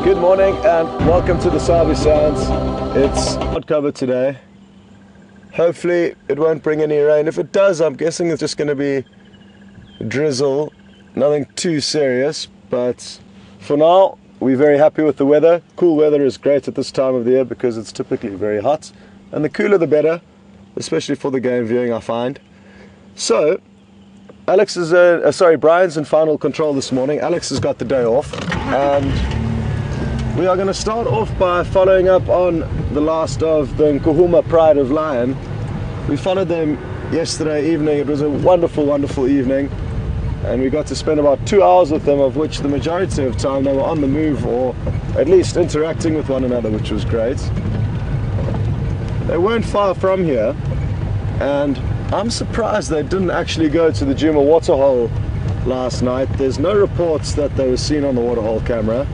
Good morning and welcome to the Sabi Sounds. It's hot cover today. Hopefully it won't bring any rain. If it does, I'm guessing it's just going to be drizzle, nothing too serious. But for now, we're very happy with the weather. Cool weather is great at this time of the year because it's typically very hot. And the cooler the better, especially for the game viewing, I find. So, Brian's in final control this morning. Alex has got the day off. And we are going to start off by following up on the last of the Nkuhuma Pride of Lion. We followed them yesterday evening. It was a wonderful, wonderful evening. And we got to spend about 2 hours with them, of which the majority of time they were on the move or at least interacting with one another, which was great. They weren't far from here. And I'm surprised they didn't actually go to the Djuma waterhole last night. There's no reports that they were seen on the waterhole camera.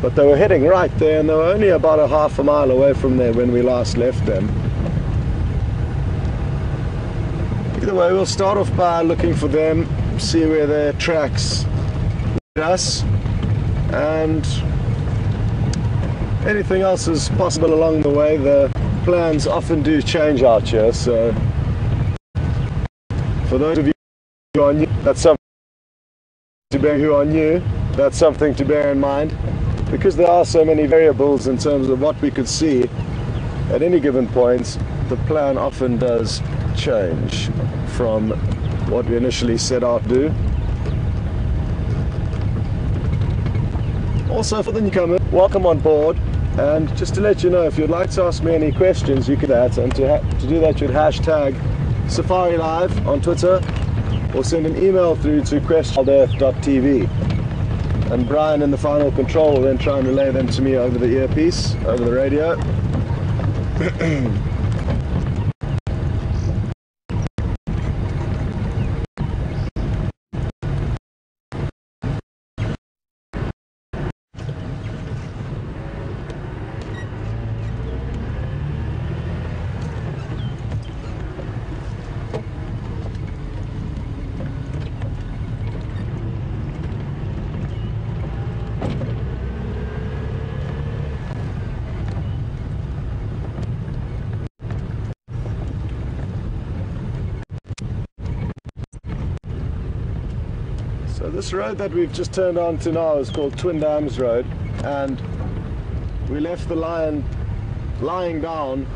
But they were heading right there, and they were only about a half a mile away from there when we last left them. Either way, we'll start off by looking for them, see where their tracks lead us, and anything else is possible along the way. The plans often do change out here, so for those of you who are new, that's something to bear in mind. Because there are so many variables in terms of what we could see at any given point, the plan often does change from what we initially set out to do. Also, for the newcomer, welcome on board. And just to let you know, if you'd like to ask me any questions, you can do that. And to do that, you'd hashtag Safari Live on Twitter or send an email through to WildEarthTV. And Brian in the final control will then try and relay them to me over the earpiece, over the radio. So this road that we've just turned onto now is called Twin Dams Road, and we left the lion lying down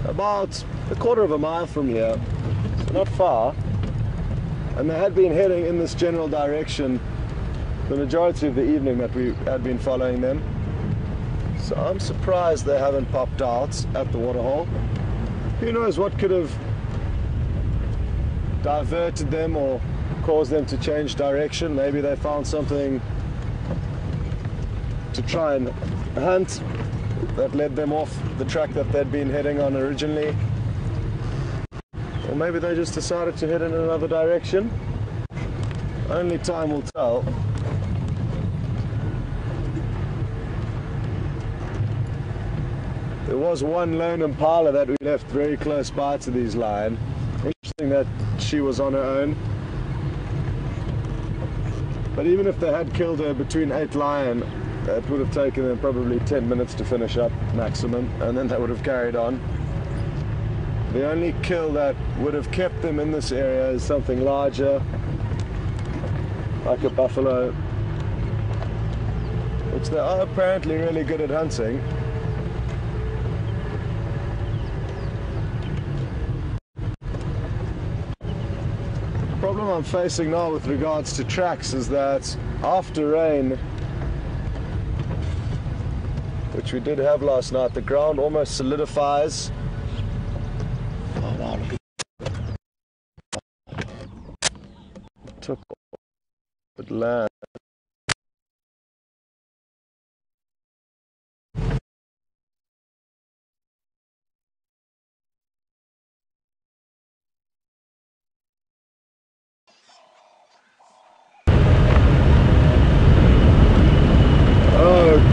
about a quarter of a mile from here, so not far, and they had been heading in this general direction the majority of the evening that we had been following them. So I'm surprised they haven't popped out at the waterhole. Who knows what could have diverted them or caused them to change direction. Maybe they found something to try and hunt that led them off the track that they'd been heading on originally. Or maybe they just decided to head in another direction. Only time will tell. There was one lone impala that we left very close by to these lion. Interesting that she was on her own. But even if they had killed her between 8 lion, it would have taken them probably 10 minutes to finish up maximum, and then they would have carried on. The only kill that would have kept them in this area is something larger, like a buffalo, which they are apparently really good at hunting. The problem I'm facing now with regards to tracks is that after rain, which we did have last night, the ground almost solidifies. Oh wow, look at that. Took the land.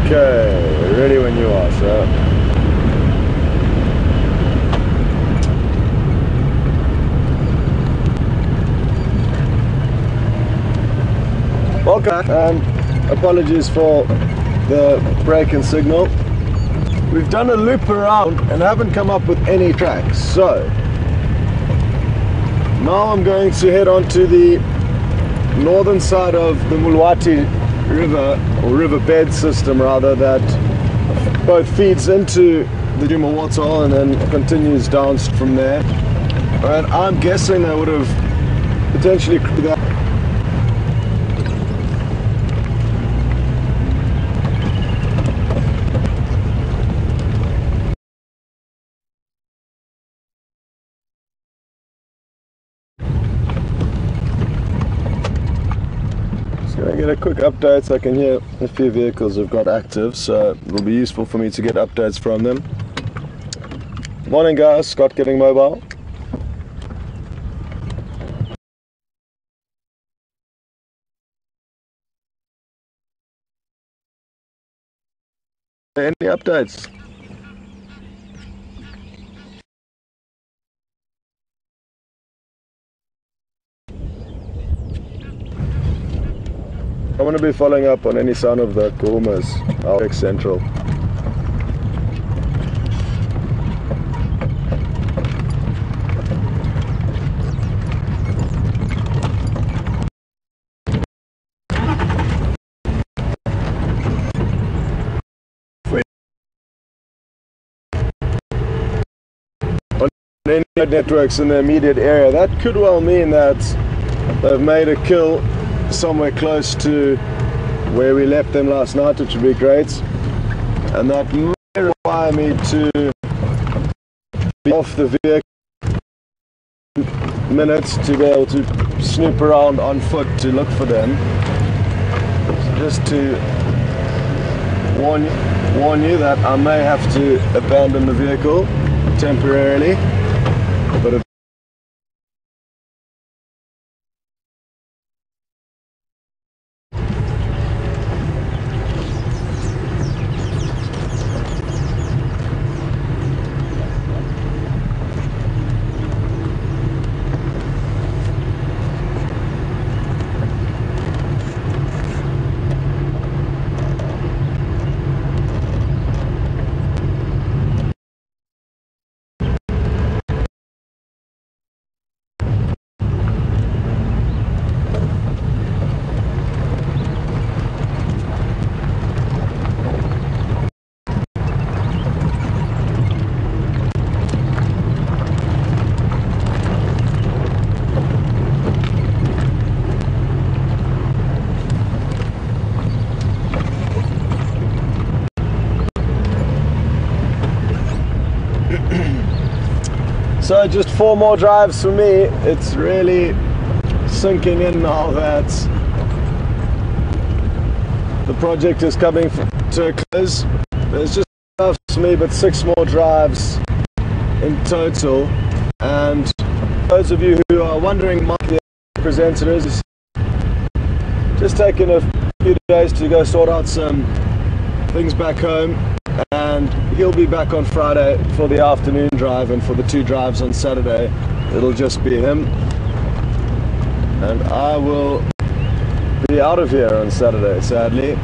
Okay, ready when you are, sir. Welcome. apologies for the break in signal. We've done a loop around and haven't come up with any tracks, so now I'm going to head on to the northern side of the Mulwati River, or riverbed system rather, that both feeds into the Djuma waterhole and then continues down from there. And I'm guessing they would have potentially that. Just gonna get a quick update so I can hear a few vehicles have got active, so it'll be useful for me to get updates from them. Morning guys, Scott getting mobile. Any updates? I'm going to be following up on any sign of the Nkuhumas, I'll Central. On any networks in the immediate area, that could well mean that they've made a kill somewhere close to where we left them last night, which would be great, and that may require me to be off the vehicle minutes to be able to snoop around on foot to look for them. So just to warn you that I may have to abandon the vehicle temporarily, but so just 4 more drives for me. It's really sinking in now that the project is coming to a close. There's just enough for me, but 6 more drives in total. And those of you who are wondering, Mike the presenter is just taking a few days to go sort out some things back home, and he'll be back on Friday for the afternoon drive, and for the 2 drives on Saturday it'll just be him, and I will be out of here on Saturday, sadly.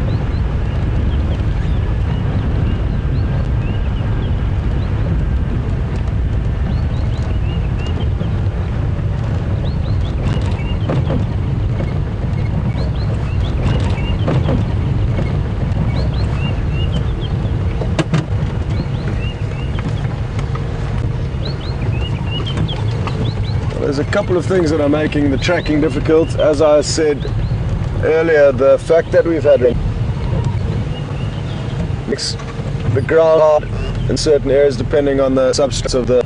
There's a couple of things that are making the tracking difficult. As I said earlier, the fact that we've had the ground in certain areas, depending on the substance of the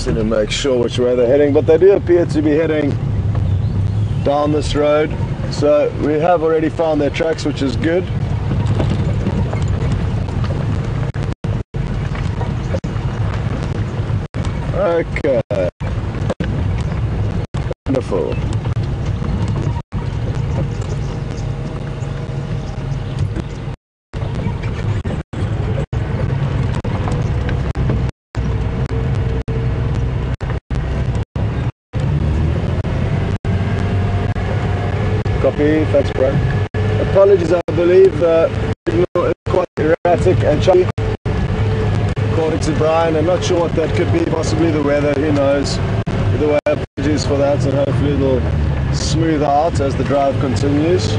to make sure which way they're heading, but they do appear to be heading down this road, so we have already found their tracks, which is good. Okay, copy. Thanks, bro. Apologies, I believe the signal is quite erratic and choppy. According to Brian, I'm not sure what that could be. Possibly the weather, who knows. Either way, apologies for that, and hopefully it'll smooth out as the drive continues.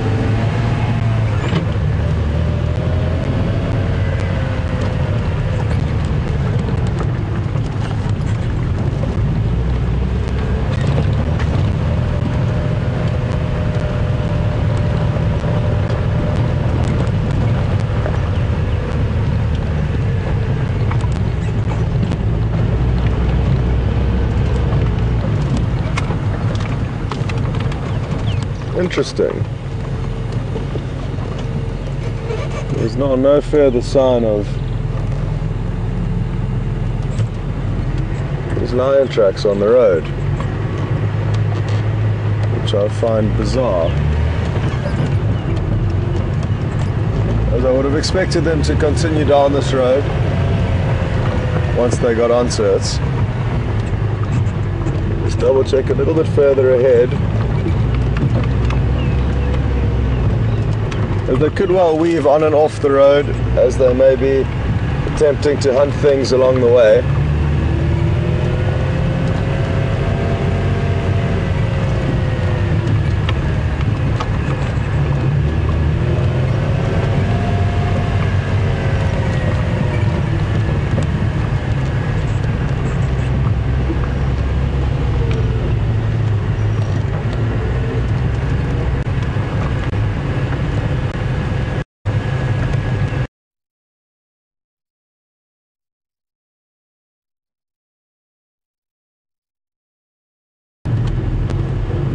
Interesting. There's no further sign of these lion tracks on the road, which I find bizarre, as I would have expected them to continue down this road once they got onto it. Let's double check a little bit further ahead. They could well weave on and off the road, as they may be attempting to hunt things along the way.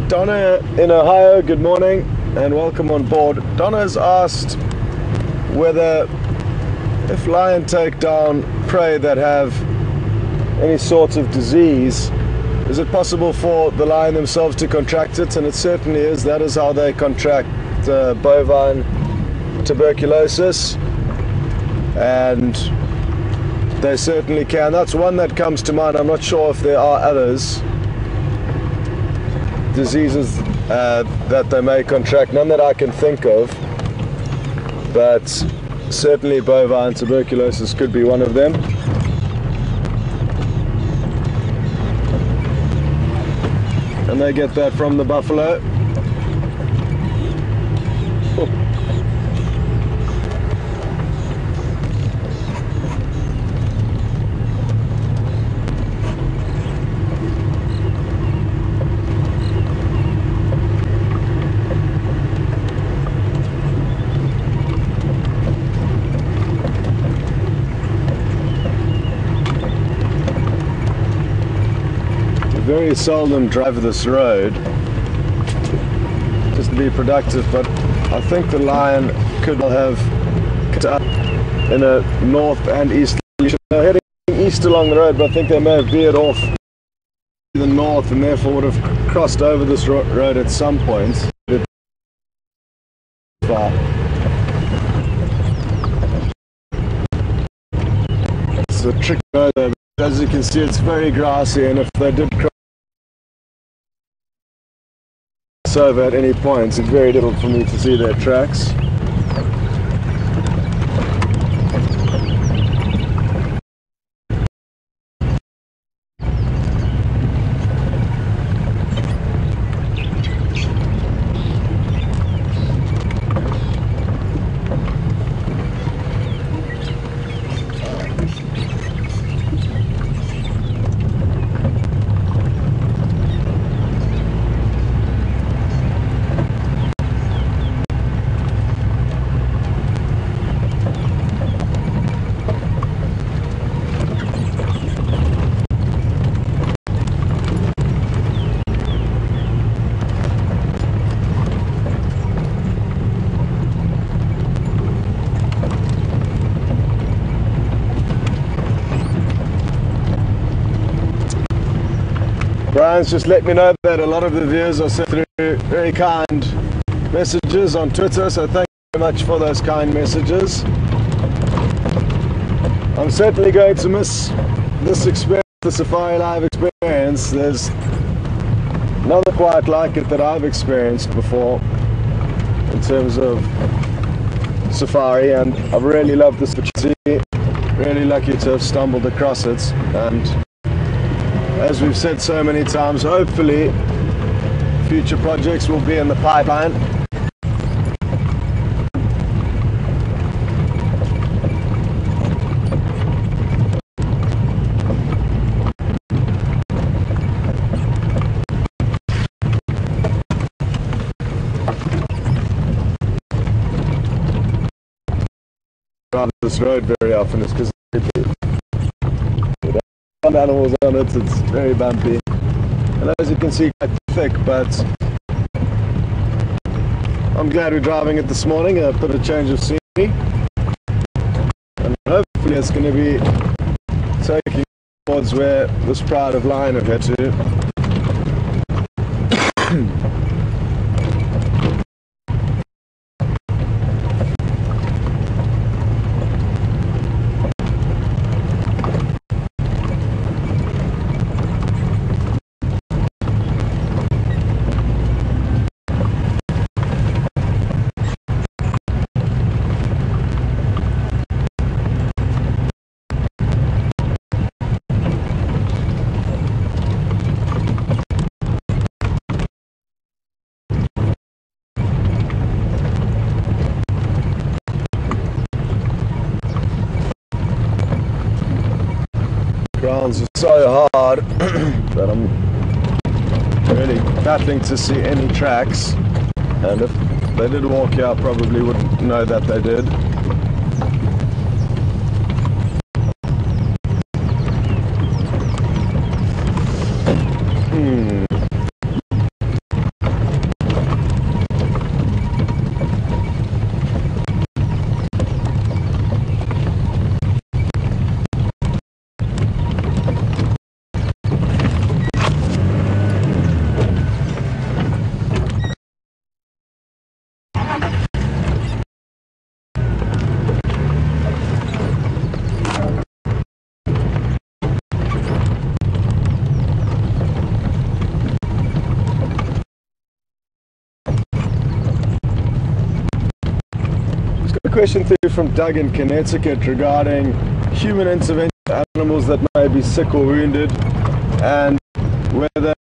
Donna in Ohio, good morning and welcome on board. Donna's asked whether, if lion take down prey that have any sort of disease, is it possible for the lion themselves to contract it? And it certainly is. That is how they contract bovine tuberculosis, and they certainly can. That's one that comes to mind. I'm not sure if there are others diseases that they may contract, none that I can think of, but certainly bovine tuberculosis could be one of them. And they get that from the buffalo. Oh. Very seldom drive this road just to be productive, but I think the lion could have cut up in a north and east direction. They're heading east along the road, but I think they may have veered off to the north and therefore would have crossed over this road at some point. It's a tricky road there, but as you can see it's very grassy, and if they did cross over at any point, it's very little for me to see their tracks. Brian's just let me know that a lot of the viewers are sent through very kind messages on Twitter, so thank you very much for those kind messages. I'm certainly going to miss this experience, the Safari Live experience. There's none quite like it that I've experienced before. in terms of safari, and I've really loved this opportunity. Really lucky to have stumbled across it, and as we've said so many times, hopefully future projects will be in the pipeline. This road very often is because animals on it, it's very bumpy, and as you can see, quite thick, but I'm glad we're driving it this morning. I've put a change of scenery, and hopefully it's going to be taking towards where this pride of lion have had to. Grounds are so hard that I'm really battling to see any tracks, and if they did walk here I probably wouldn't know that they did. Question through from Doug in Connecticut regarding human intervention in animals that may be sick or wounded, and whether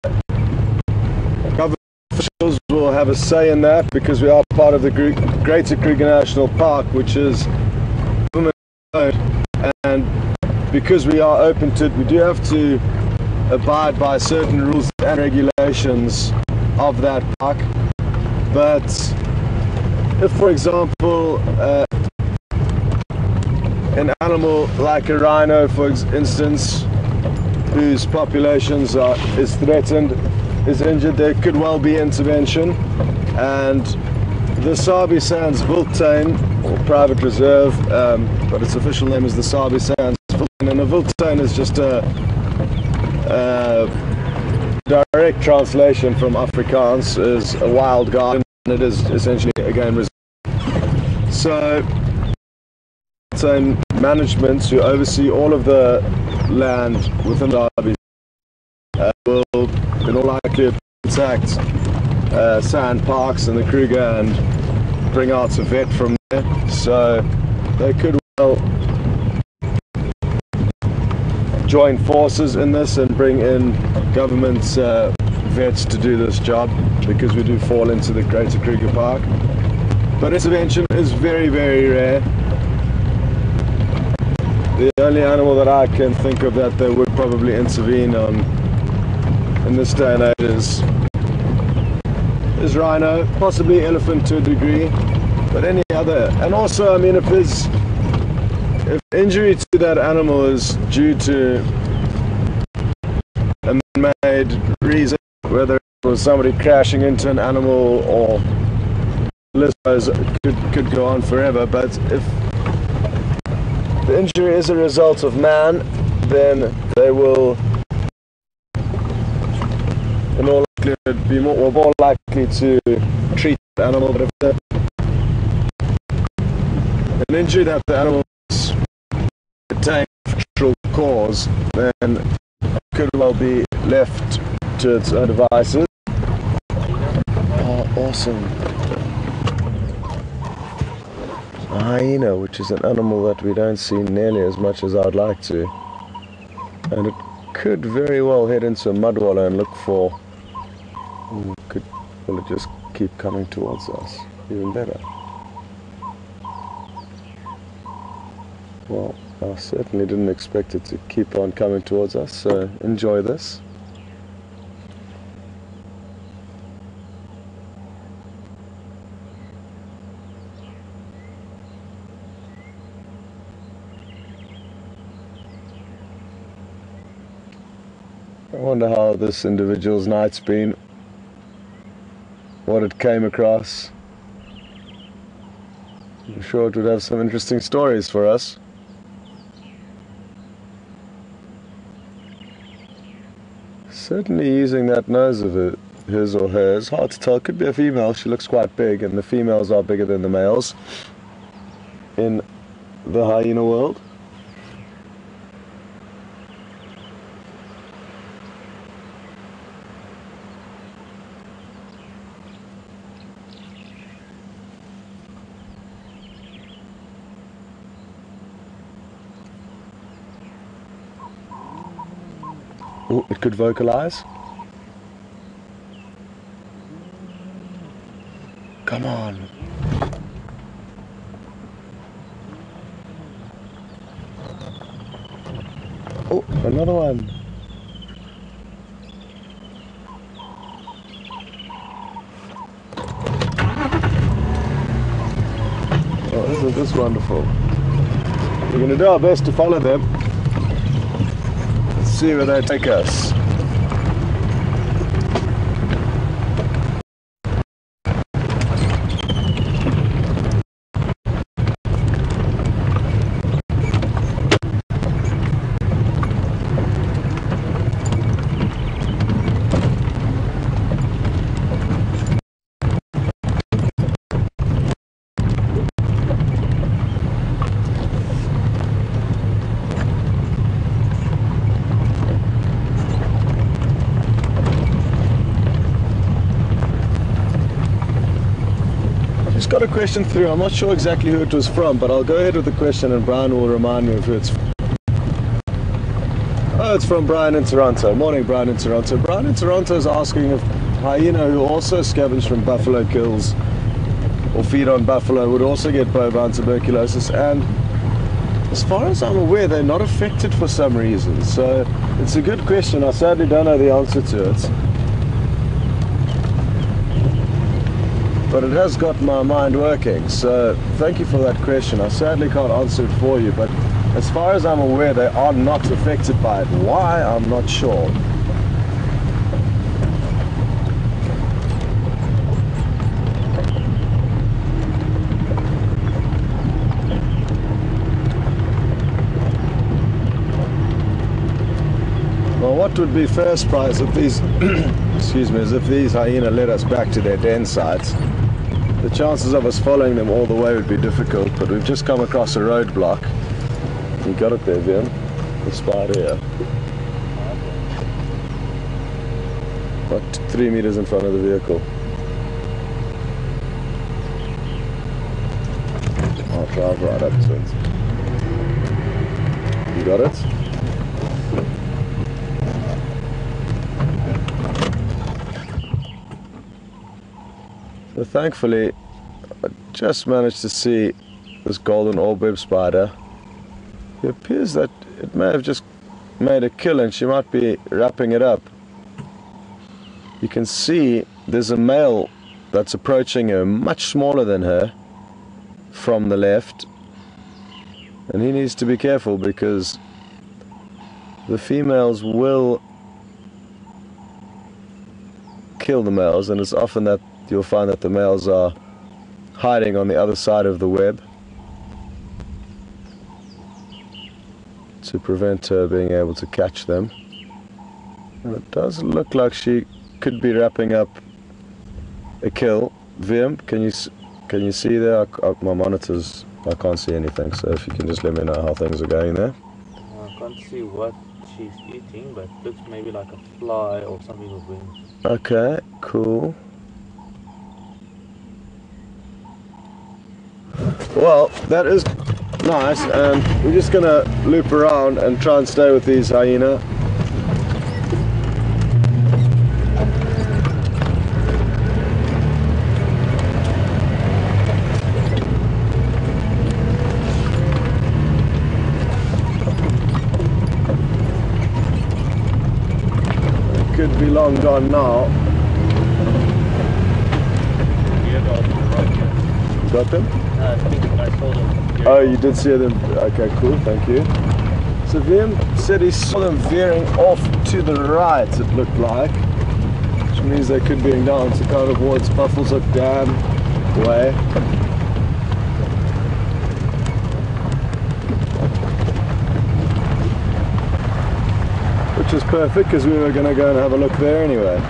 government officials will have a say in that, because we are part of the Greater Kruger National Park, which is government owned, and because we are open to it, we do have to abide by certain rules and regulations of that park. But if, for example, an animal like a rhino, for instance, whose populations is threatened, is injured, there could well be intervention. And the Sabi Sands Wildtuin, or private reserve, but its official name is the Sabi Sands Wildtuin, and a Wildtuin is just a direct translation from Afrikaans, is a wild garden. It is essentially a game reserve. So, management who oversee all of the land within Derby will, in all likelihood, contact Sand Parks and the Kruger and bring out a vet from there. So they could well join forces in this and bring in government vets to do this job, because we do fall into the Greater Kruger Park. But intervention is very, very rare. The only animal that I can think of that they would probably intervene on in this day and age is rhino, possibly elephant to a degree, but any other. And also, I mean, if injury to that animal is due to a man-made reason, whether it was somebody crashing into an animal or could go on forever, but if the injury is a result of man, then they will, in all likelihood, be more likely to treat the animal. But if an injury that the animal is attained natural cause, then it could well be left to its own devices. Oh, awesome. a hyena, which is an animal that we don't see nearly as much as I'd like to. And it could very well head into a mud wallow and look for... Will it just keep coming towards us? Even better. Well, I certainly didn't expect it to keep on coming towards us, so enjoy this. I wonder how this individual's night's been, what it came across. I'm sure it would have some interesting stories for us. Certainly using that nose of his or hers. Hard to tell. Could be a female. She looks quite big, and the females are bigger than the males in the hyena world. Oh, it could vocalize. Come on. Oh, another one. Oh, isn't this wonderful? We're going to do our best to follow them. Let's see where they take us. Got a question through. I'm not sure exactly who it was from, but I'll go ahead with the question and Brian will remind me of who it's from. Oh, it's from Brian in Toronto. Morning, Brian in Toronto. Brian in Toronto is asking if hyena who also scavenge from buffalo kills or feed on buffalo would also get bovine tuberculosis, and as far as I'm aware they're not affected for some reason, so it's a good question. I sadly don't know the answer to it, but it has got my mind working, so thank you for that question. I sadly can't answer it for you, but as far as I'm aware they are not affected by it. Why? I'm not sure. Well, what would be first prize if these excuse me, is if these hyena led us back to their den sites. The chances of us following them all the way would be difficult, but we've just come across a roadblock. You got it there, Vim? The spider here. About 3 meters in front of the vehicle. I'll drive right up to it. You got it? So thankfully, I just managed to see this golden orb-web spider. It appears that it may have just made a kill and she might be wrapping it up. You can see there's a male that's approaching her, much smaller than her, from the left. And he needs to be careful because the females will kill the males, and it's often that you'll find that the males are hiding on the other side of the web to prevent her being able to catch them. And it does look like she could be wrapping up a kill. Vim, can you see there? My monitors, I can't see anything, so if you can just let me know how things are going there. I can't see what she's eating, but it looks maybe like a fly or something with wings. Okay, cool. Well, that is nice, and we're just gonna loop around and try and stay with these hyena. Could be long gone now. Got them? I think I saw them. Oh, you did see them. Okay, cool, thank you. So Liam said he saw them veering off to the right, it looked like, which means they could be going down to kind of towards Buffelshoek Dam way. Which is perfect because we were going to go and have a look there anyway.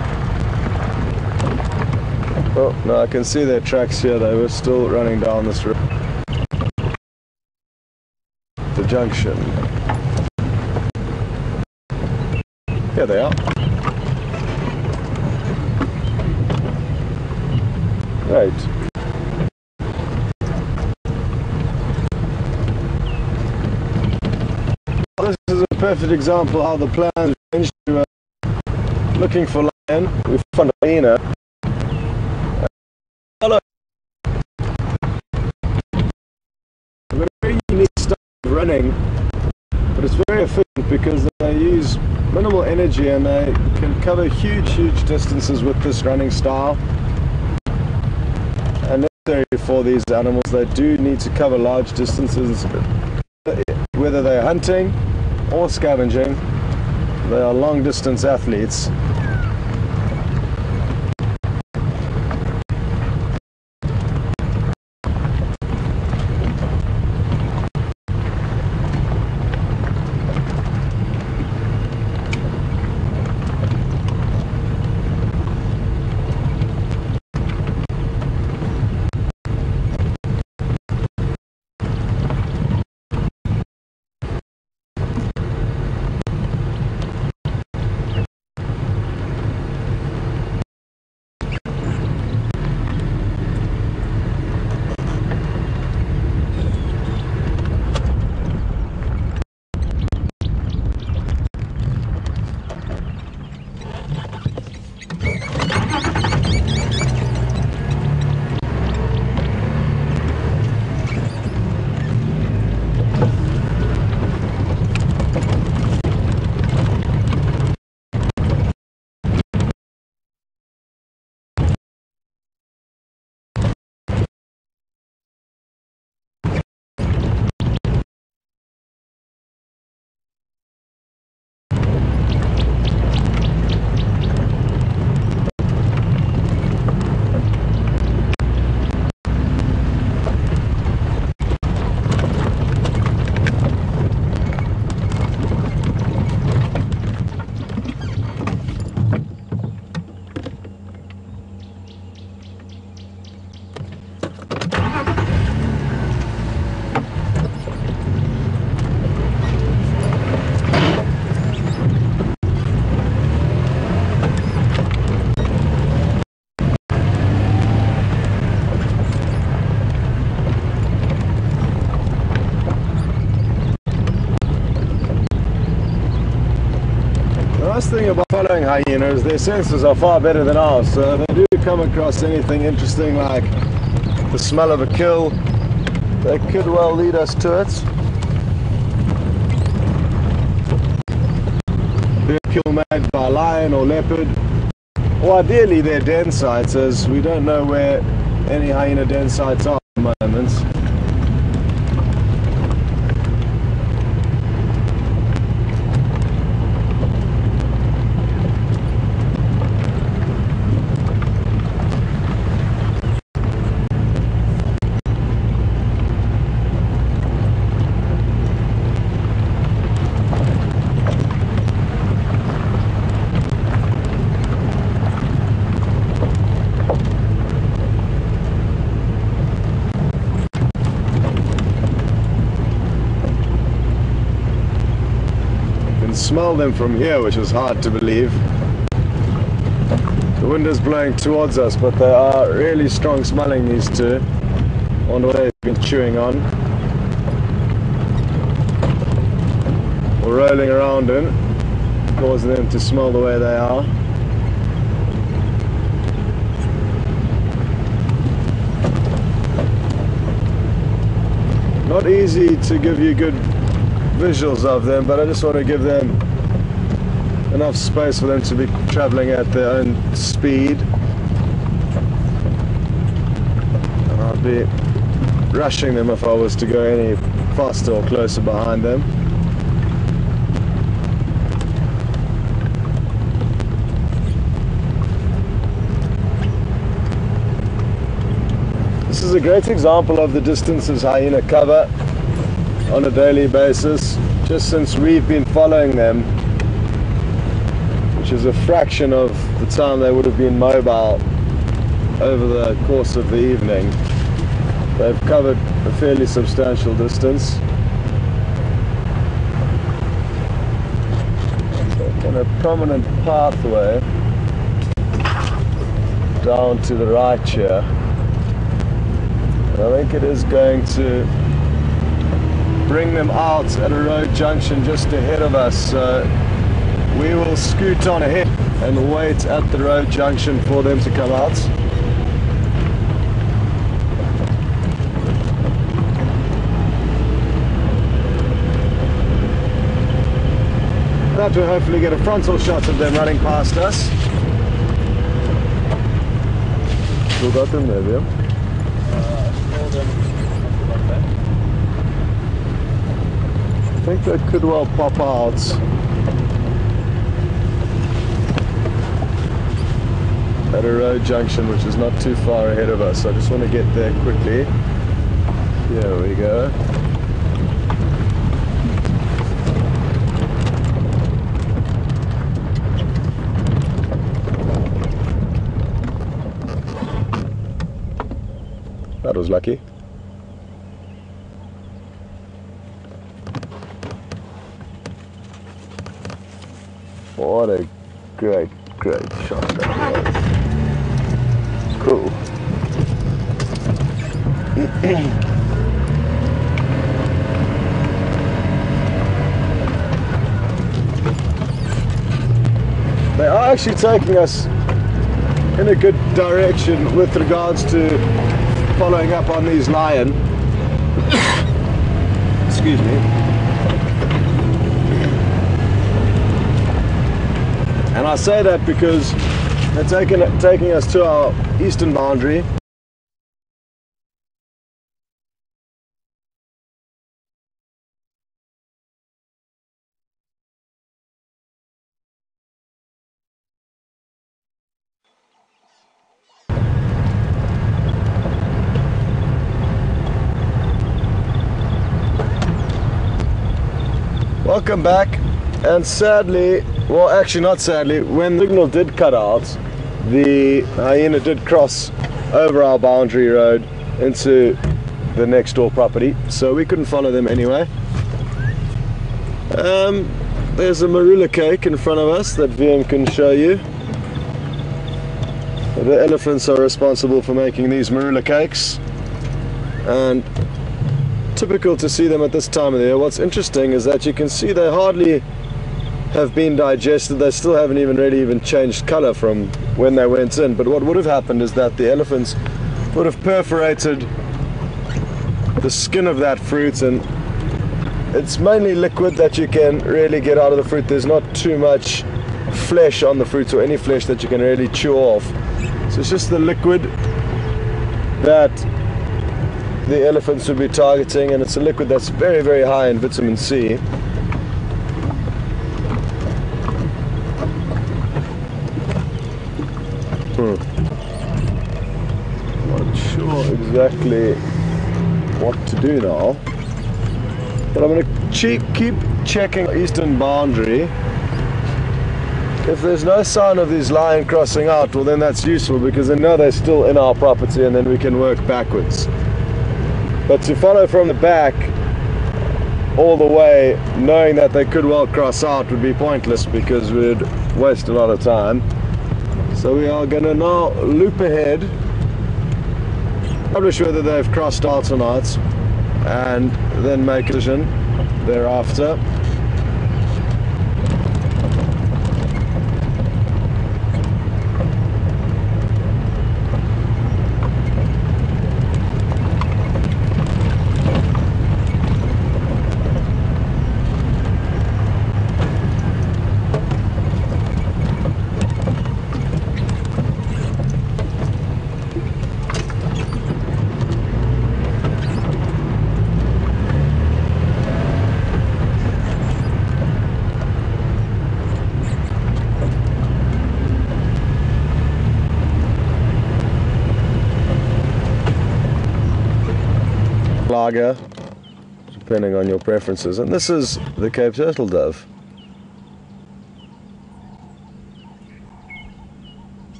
Oh, no, I can see their tracks here. They were still running down this road. The junction. Here they are. Right. This is a perfect example how the plans changed to looking for lion. We found a hyena. Hello. We've got a very unique style of running, but it's very efficient because they use minimal energy and they can cover huge distances with this running style. And necessary for these animals, they do need to cover large distances, whether they're hunting or scavenging. They are long distance athletes. The nice thing about following hyenas, their senses are far better than ours, so if they do come across anything interesting like the smell of a kill, they could well lead us to it. Be a kill made by a lion or leopard, or ideally their den sites, as we don't know where any hyena den sites are at the moment. Smell them from here, which is hard to believe. The wind is blowing towards us, but they are really strong smelling, these two. wonder what they've been chewing on or rolling around in, causing them to smell the way they are. Not easy to give you good visuals of them, but I just want to give them enough space for them to be traveling at their own speed. And I'd be rushing them if I was to go any faster or closer behind them. This is a great example of the distances hyena cover on a daily basis, just since we've been following them, which is a fraction of the time they would have been mobile over the course of the evening. They've covered a fairly substantial distance. Taking a prominent pathway down to the right here. I think it is going to bring them out at a road junction just ahead of us, so we will scoot on ahead and wait at the road junction for them to come out. That will hopefully get a frontal shot of them running past us. Still got them there, yeah? I think they could well pop out. At a road junction which is not too far ahead of us. I just want to get there quickly. Here we go. That was lucky. What a great shot that was. Cool. They are actually taking us in a good direction with regards to following up on these lion. Excuse me. And I say that because they're taking us to our eastern boundary. Welcome back, and sadly, well actually not sadly, when the signal did cut out, the hyena did cross over our boundary road into the next door property, so we couldn't follow them anyway. There's a marula cake in front of us that VM can show you. The elephants are responsible for making these marula cakes, and typical to see them at this time of the year. What's interesting is that you can see they hardly have been digested. They still haven't even changed color from when they went in. But what would have happened is that the elephants would have perforated the skin of that fruit, and it's mainly liquid that you can really get out of the fruit. There's not too much flesh on the fruit, or any flesh that you can really chew off. So it's just the liquid that the elephants would be targeting, and it's a liquid that's very, very high in vitamin C. Not sure exactly what to do now, but I'm going to keep checking the eastern boundary. If there's no sign of these lion crossing out, well then that's useful, because then now they're still in our property, and then we can work backwards. But to follow from the back all the way, knowing that they could well cross out, would be pointless, because we'd waste a lot of time. So we are going to now loop ahead establish whether they've crossed out or not, and then make a decision thereafter. Lager, depending on your preferences, and this is the Cape Turtle Dove.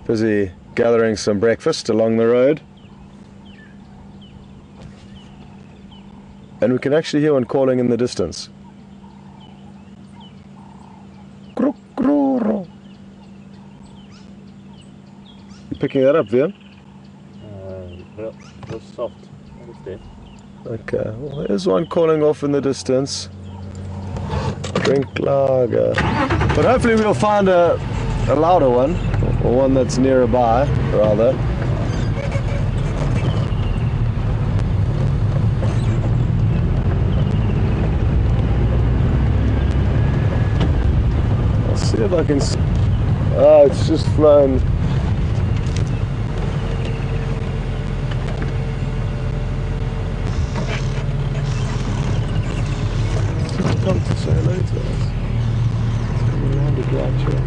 Busy gathering some breakfast along the road, and we can actually hear one calling in the distance. You picking that up, Vian? Real soft. What is that? Okay, well, there's one calling off in the distance. Drink lager. But hopefully we'll find a louder one, or one that's nearby, rather. I'll see if I can... Oh, it's just flown. Come to say hello to us. It's coming around the drive track.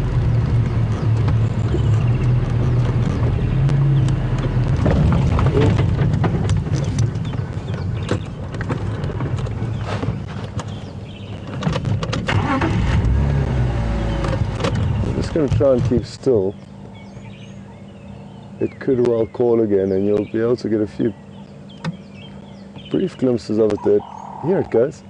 I'm just going to try and keep still. It could well call again, and you'll be able to get a few brief glimpses of it there. Here it goes.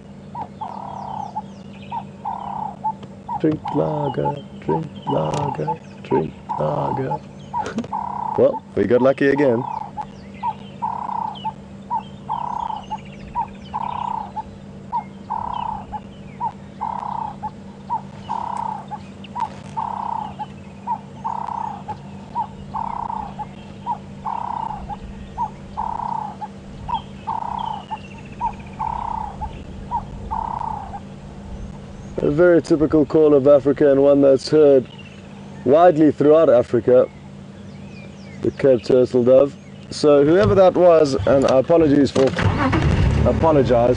Drink lager, drink lager, drink lager. Well, we got lucky again. A very typical call of Africa, and one that's heard widely throughout Africa, the Cape Turtle Dove. So whoever that was, and I apologize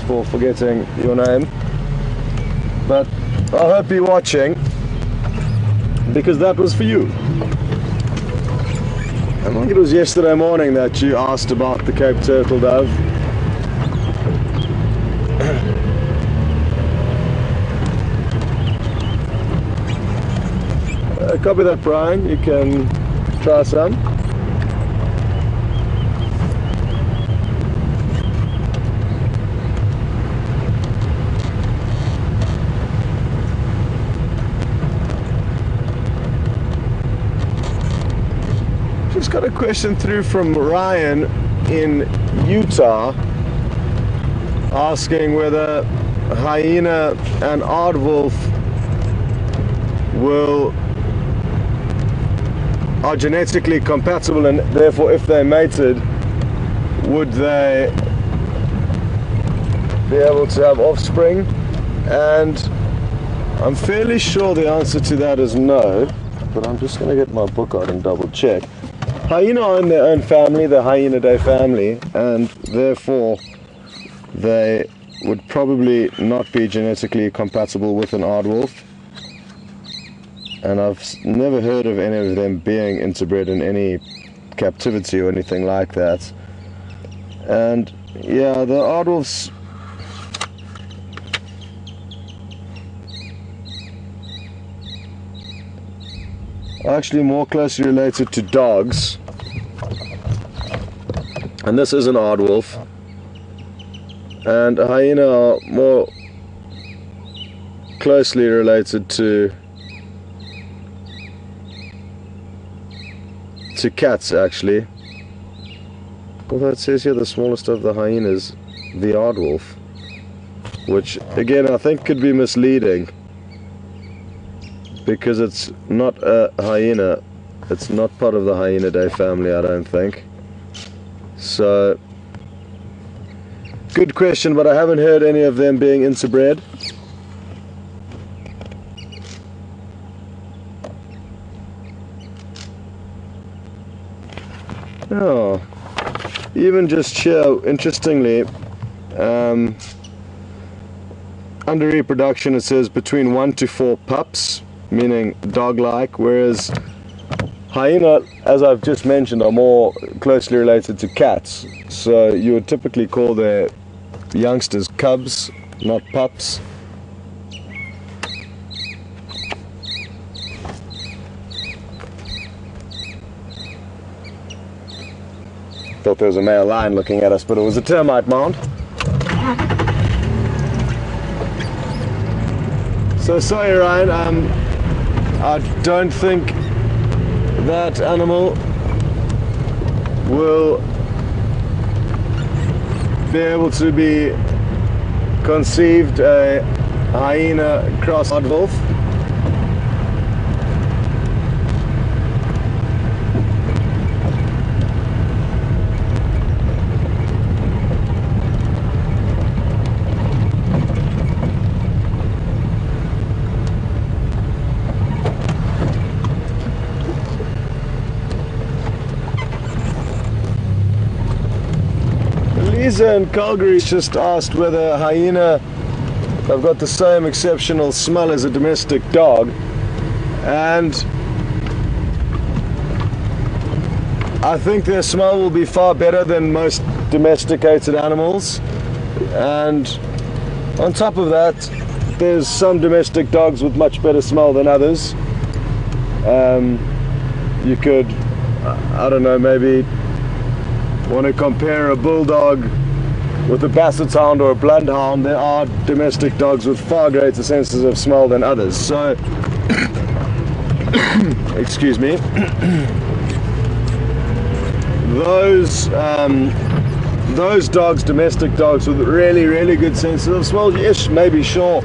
for forgetting your name, but I hope you're watching, because that was for you. I think it was yesterday morning that you asked about the Cape Turtle Dove. Copy that, Brian. You can try some. Just got a question through from Ryan in Utah, asking whether hyena and aardwolf are genetically compatible, and therefore if they mated, would they be able to have offspring? And I'm fairly sure the answer to that is no, but I'm just going to get my book out and double check. Hyena are in their own family, the Hyenidae family, and therefore they would probably not be genetically compatible with an aardwolf. And I've never heard of any of them being interbred in any captivity or anything like that. And yeah, the aardwolves are actually more closely related to dogs. And this is an aardwolf. And a hyena are more closely related to cats, actually. Although it says here the smallest of the hyenas, the aardwolf, which again I think could be misleading because it's not a hyena, it's not part of the Hyenidae family, I don't think. So, good question, but I haven't heard any of them being interbred. Oh, even just here, interestingly, under reproduction it says between 1 to 4 pups, meaning dog-like, whereas hyena, as I've just mentioned, are more closely related to cats. So you would typically call their youngsters cubs, not pups. Thought there was a male lion looking at us, but it was a termite mound. So sorry, Ryan, I don't think that animal will be able to be conceived a hyena cross aardwolf. Lisa in Calgary just asked whether hyena have got the same exceptional smell as a domestic dog, and I think their smell will be far better than most domesticated animals. And on top of that, there's some domestic dogs with much better smell than others. You could, I don't know, maybe want to compare a bulldog with a basset hound or a bloodhound. There are domestic dogs with far greater senses of smell than others. So, excuse me, those dogs, domestic dogs with really good senses of smell, yes, maybe, sure,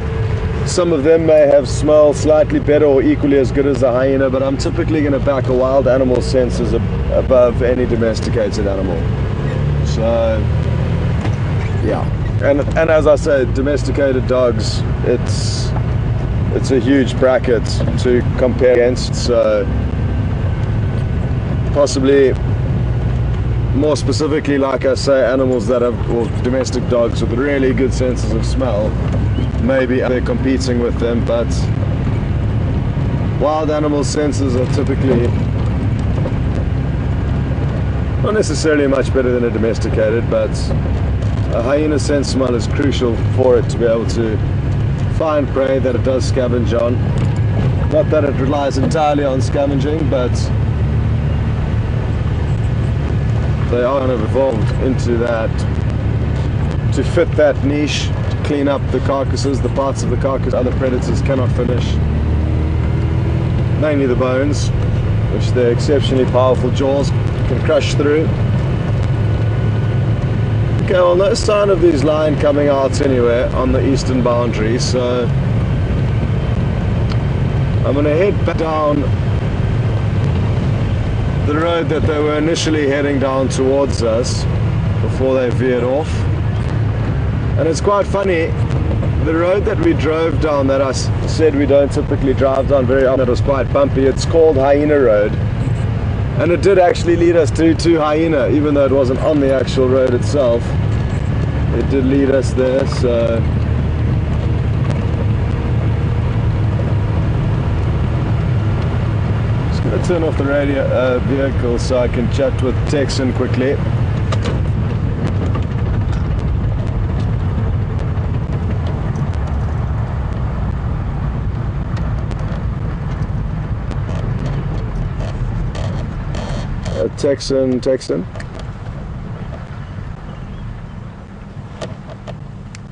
some of them may have smell slightly better or equally as good as a hyena, but I'm typically going to back a wild animal's senses above any domesticated animal. So yeah, and as I say, domesticated dogs, it's a huge bracket to compare against. So possibly more specifically, like I say, animals that have, or domestic dogs with really good senses of smell, maybe they're competing with them, but wild animal senses are typically not necessarily much better than a domesticated, but a hyena sense smell is crucial for it to be able to find prey that it does scavenge on. Not that it relies entirely on scavenging, but they are kind of evolved into that to fit that niche, to clean up the carcasses, the parts of the carcass other predators cannot finish, mainly the bones, which their exceptionally powerful jaws can crush through. Okay, well, no sign of these lion coming out anywhere on the eastern boundary, so I'm going to head back down the road that they were initially heading down towards us before they veered off. And it's quite funny, the road that we drove down, that I said we don't typically drive down very often, it was quite bumpy, it's called Hyena Road, and it did actually lead us to Hyena, even though it wasn't on the actual road itself. It did lead us there, so just going to turn off the radio vehicle so I can chat with Texan quickly. Texan.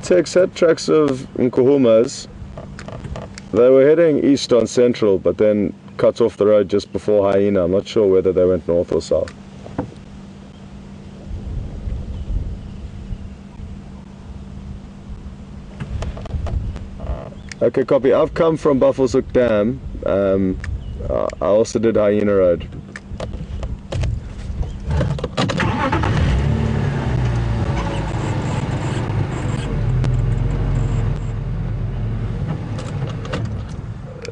Tex had tracks of Nkuhumas. They were heading east on Central, but then cut off the road just before Hyena. I'm not sure whether they went north or south. Okay, copy. I've come from Buffelshoek Dam. I also did Hyena Road.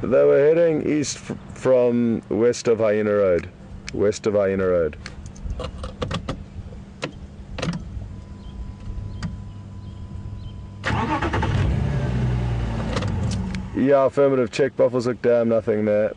They were heading east from west of Hyena Road. West of Hyena Road. Yeah, affirmative. Check Buffelshoek Dam, nothing there.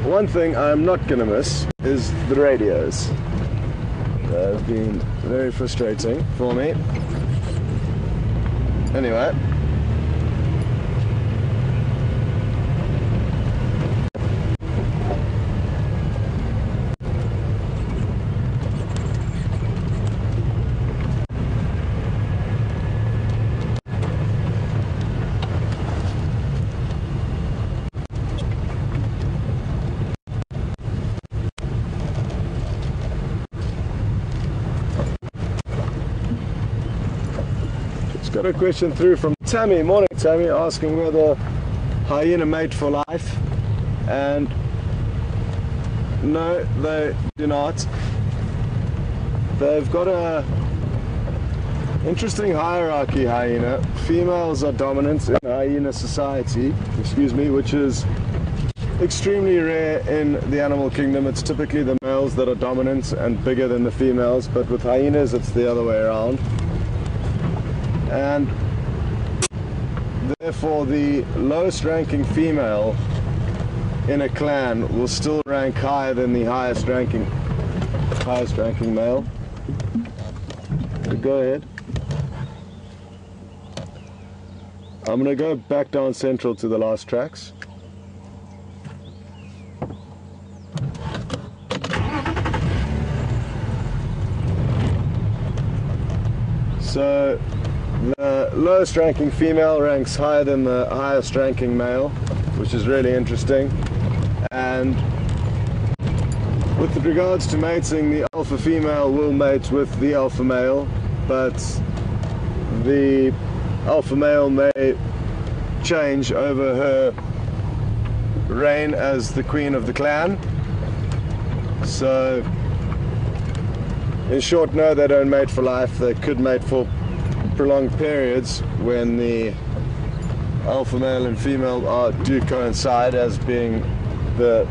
One thing I'm not going to miss is the radios. They've been very frustrating for me. Anyway. Got a question through from Tammy. Morning, Tammy, asking whether hyena mate for life, and no, they do not. They've got a interesting hierarchy. Hyena females are dominant in hyena society, which is extremely rare in the animal kingdom. It's typically the males that are dominant and bigger than the females, but with hyenas it's the other way around. And therefore the lowest ranking female in a clan will still rank higher than the highest ranking male. Go ahead. I'm going to go back down central to the last tracks. So the lowest ranking female ranks higher than the highest ranking male, which is really interesting. And with regards to mating, the alpha female will mate with the alpha male, but the alpha male may change over her reign as the queen of the clan. So in short, no, they don't mate for life. They could mate for prolonged periods when the alpha male and female do coincide as being the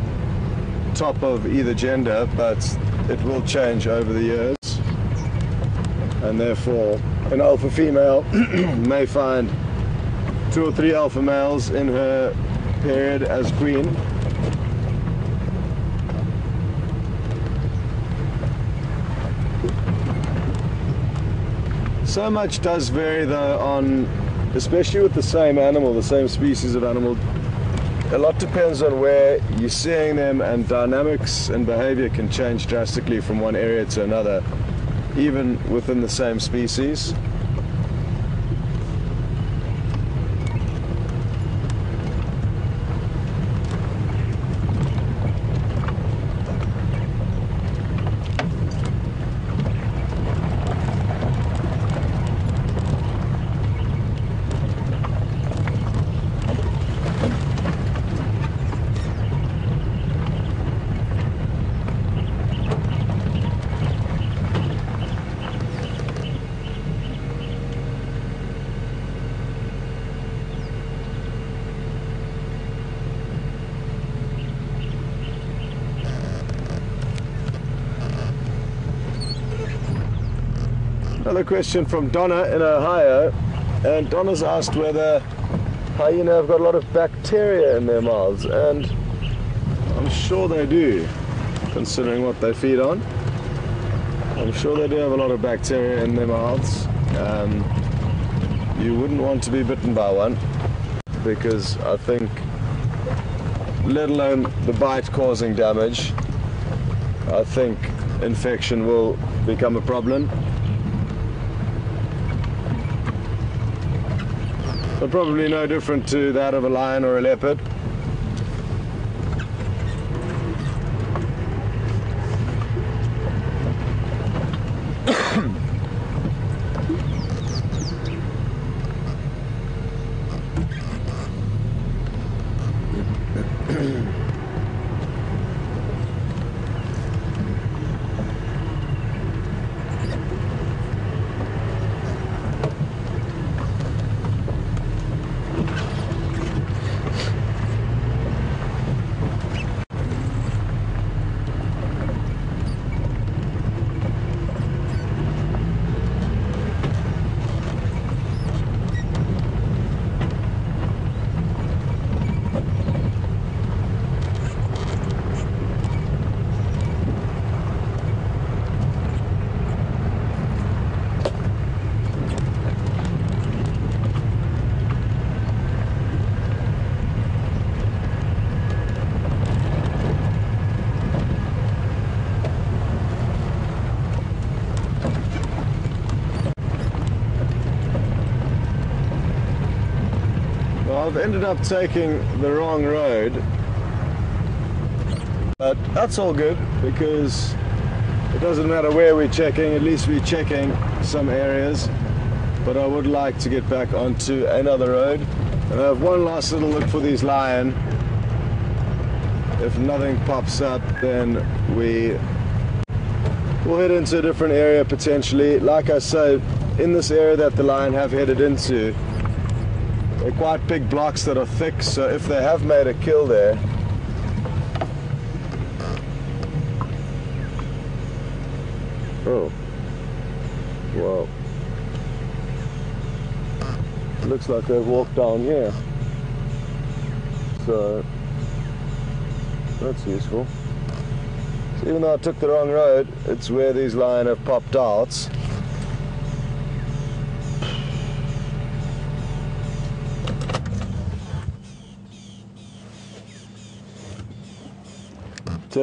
top of either gender, but it will change over the years, and therefore an alpha female may find 2 or 3 alpha males in her period as queen. So much does vary though on, especially with the same animal, the same species of animal. A lot depends on where you're seeing them, and dynamics and behavior can change drastically from one area to another, even within the same species. Another question from Donna in Ohio, and Donna's asked whether hyena have got a lot of bacteria in their mouths, and I'm sure they do, considering what they feed on. I'm sure they do have a lot of bacteria in their mouths. You wouldn't want to be bitten by one, because I think, let alone the bite causing damage, I think infection will become a problem. but probably no different to that of a lion or a leopard. I've ended up taking the wrong road, but that's all good because it doesn't matter where we're checking, at least we're checking some areas. But I would like to get back onto another road, and I have one last little look for these lion. If nothing pops up, then we'll head into a different area potentially. Like I said, in this area that the lion have headed into, they're quite big blocks that are thick, so if they have made a kill there, oh, wow, it looks like they've walked down here, so that's useful. So even though I took the wrong road, it's where these lion have popped out.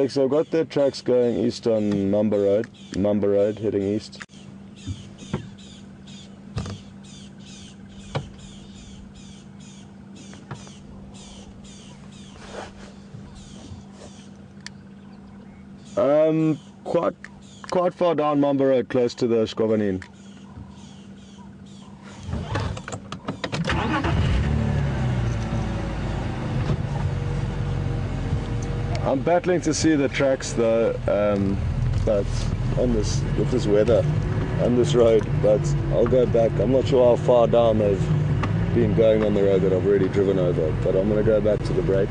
So I've got their tracks going east on Mamba Road, heading east. Quite far down Mamba Road, close to the Skovanin. I'm battling to see the tracks though, but with this weather and this road, but I'll go back. I'm not sure how far down they've been going on the road that I've already driven over, but I'm going to go back to the break.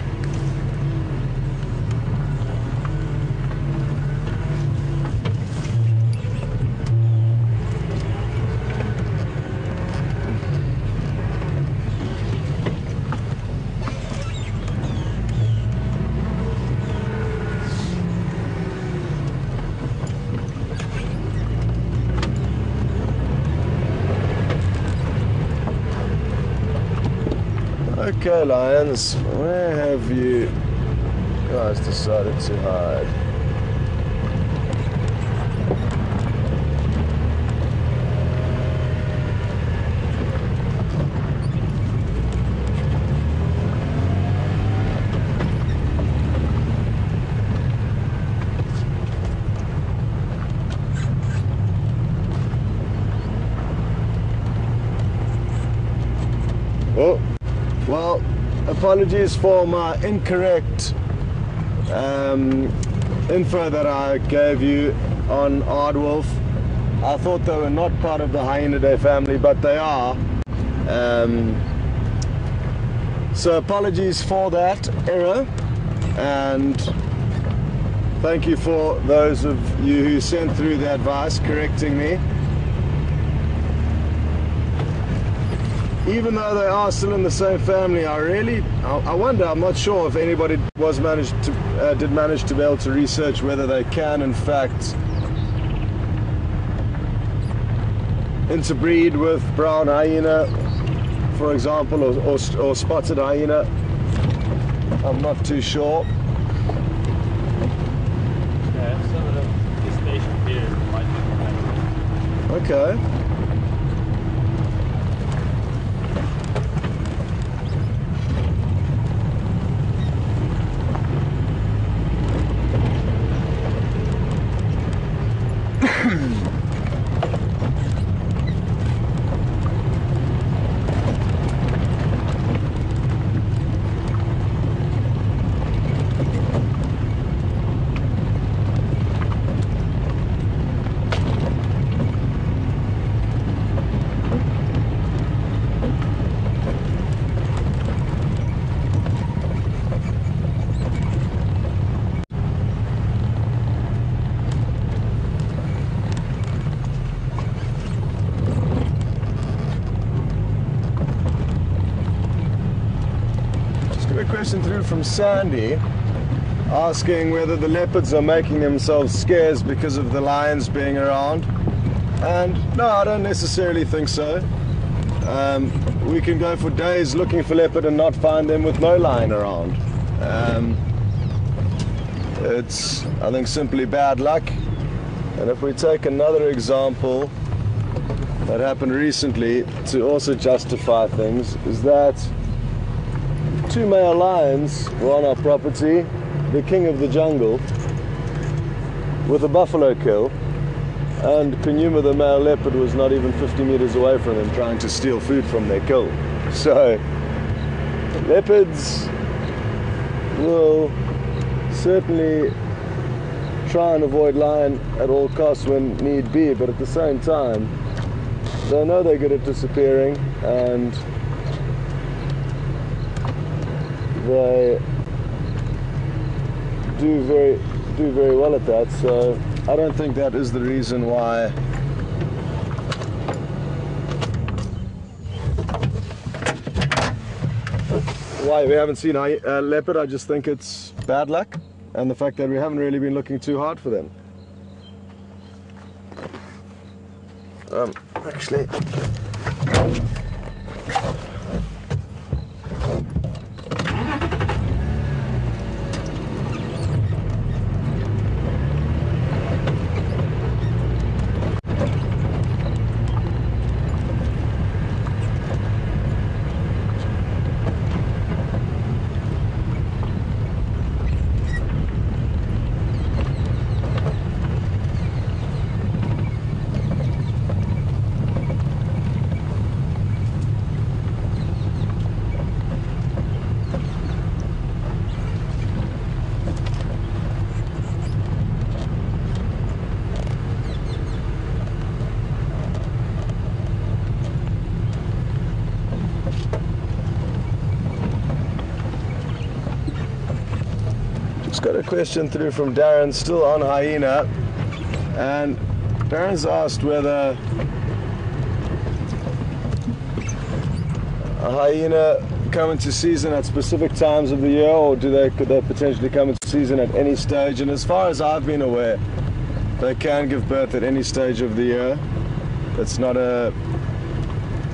Okay, lions, where have you guys decided to hide? Oh. Well, apologies for my incorrect info that I gave you on Aardwolf. I thought they were not part of the Hyenidae family, but they are. So apologies for that error, and thank you for those of you who sent through the advice correcting me. Even though they are still in the same family, I wonder, I'm not sure if anybody did manage to be able to research whether they can in fact interbreed with brown hyena, for example, or spotted hyena. I'm not too sure. Yeah, some of the gestation period might be. Okay. question through from Sandy asking whether the leopards are making themselves scarce because of the lions being around. And no, I don't necessarily think so. We can go for days looking for leopard and not find them with no lion around. It's, I think, simply bad luck. And if we take another example that happened recently to also justify things, is that 2 male lions were on our property, the king of the jungle, with a buffalo kill, and Kunyuma, the male leopard, was not even 50 meters away from them trying to steal food from their kill. So leopards will certainly try and avoid lion at all costs when need be, but at the same time they know they're good at disappearing, and they do very well at that. So I don't think that is the reason why we haven't seen a leopard. I just think it's bad luck, and the fact that we haven't really been looking too hard for them. Actually, got a question through from Darren, still on hyena, and Darren's asked whether a hyena come into season at specific times of the year, or could they potentially come into season at any stage. And as far as I've been aware, they can give birth at any stage of the year. It's not a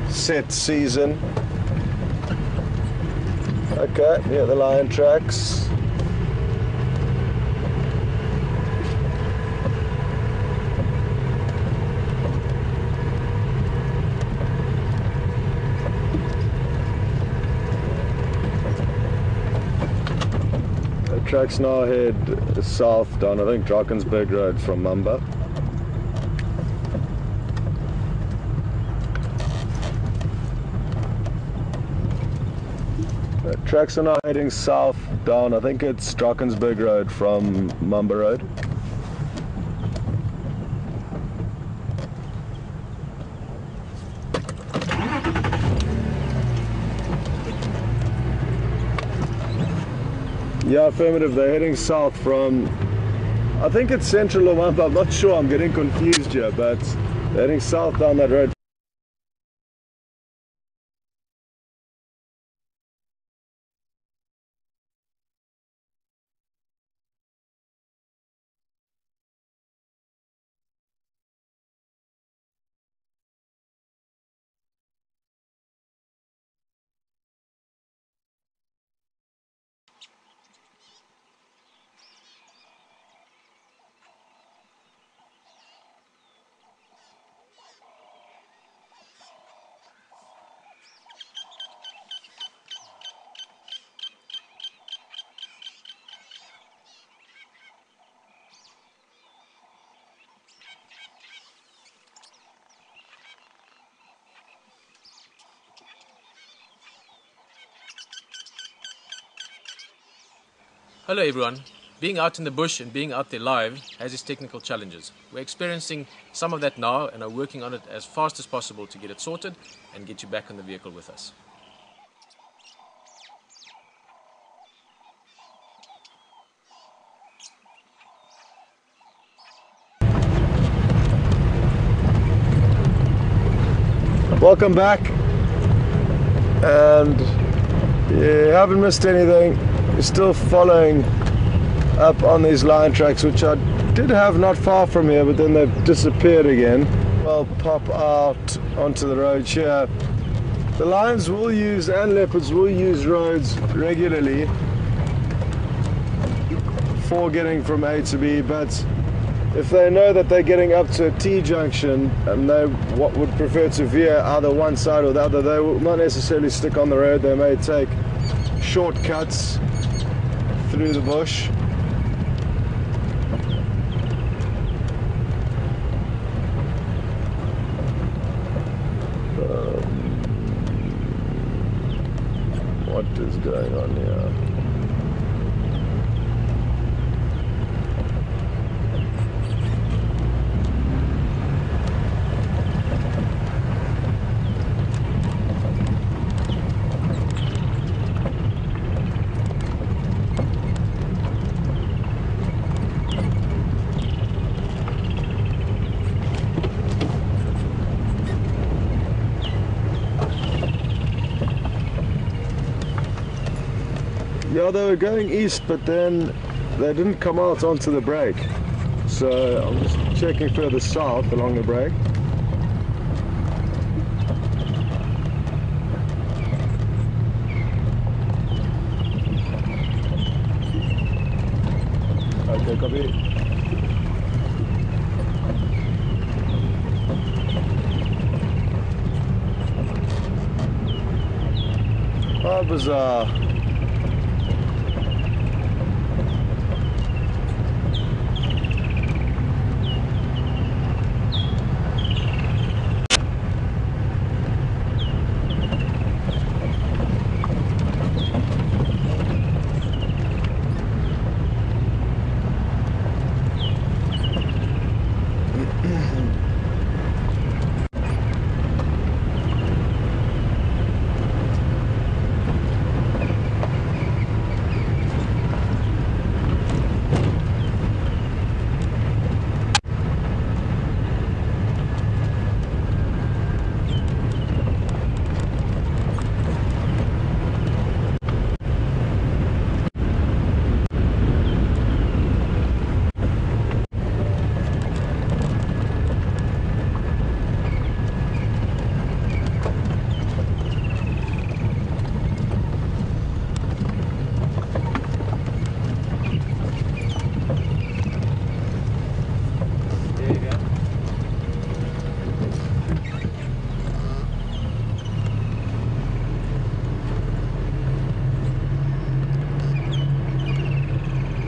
set season. Okay, yeah, the lion tracks. Tracks now head south down, I think, Drakensberg Road from Mamba. Tracks are now heading south down, I think it's Drakensberg Road from Mamba Road. Yeah, affirmative. They're heading south from, I think it's Central Luampa. I'm not sure. I'm getting confused here, but they're heading south down that road. Hello everyone. Being out in the bush and being out there live has its technical challenges. We're experiencing some of that now and are working on it as fast as possible to get it sorted and get you back on the vehicle with us. Welcome back, and Yeah, haven't missed anything. We're still following up on these lion tracks, which I did have not far from here, but then they've disappeared again. I'll pop out onto the road here. The lions will use, and leopards will use roads regularly for getting from A to B, but if they know that they're getting up to a T-junction and they would prefer to veer either one side or the other, they will not necessarily stick on the road. They may take shortcuts through the bush. What is going on here? Yeah, they were going east, but then they didn't come out onto the break. So I'm just checking further south along the break. Okay, copy. How bizarre.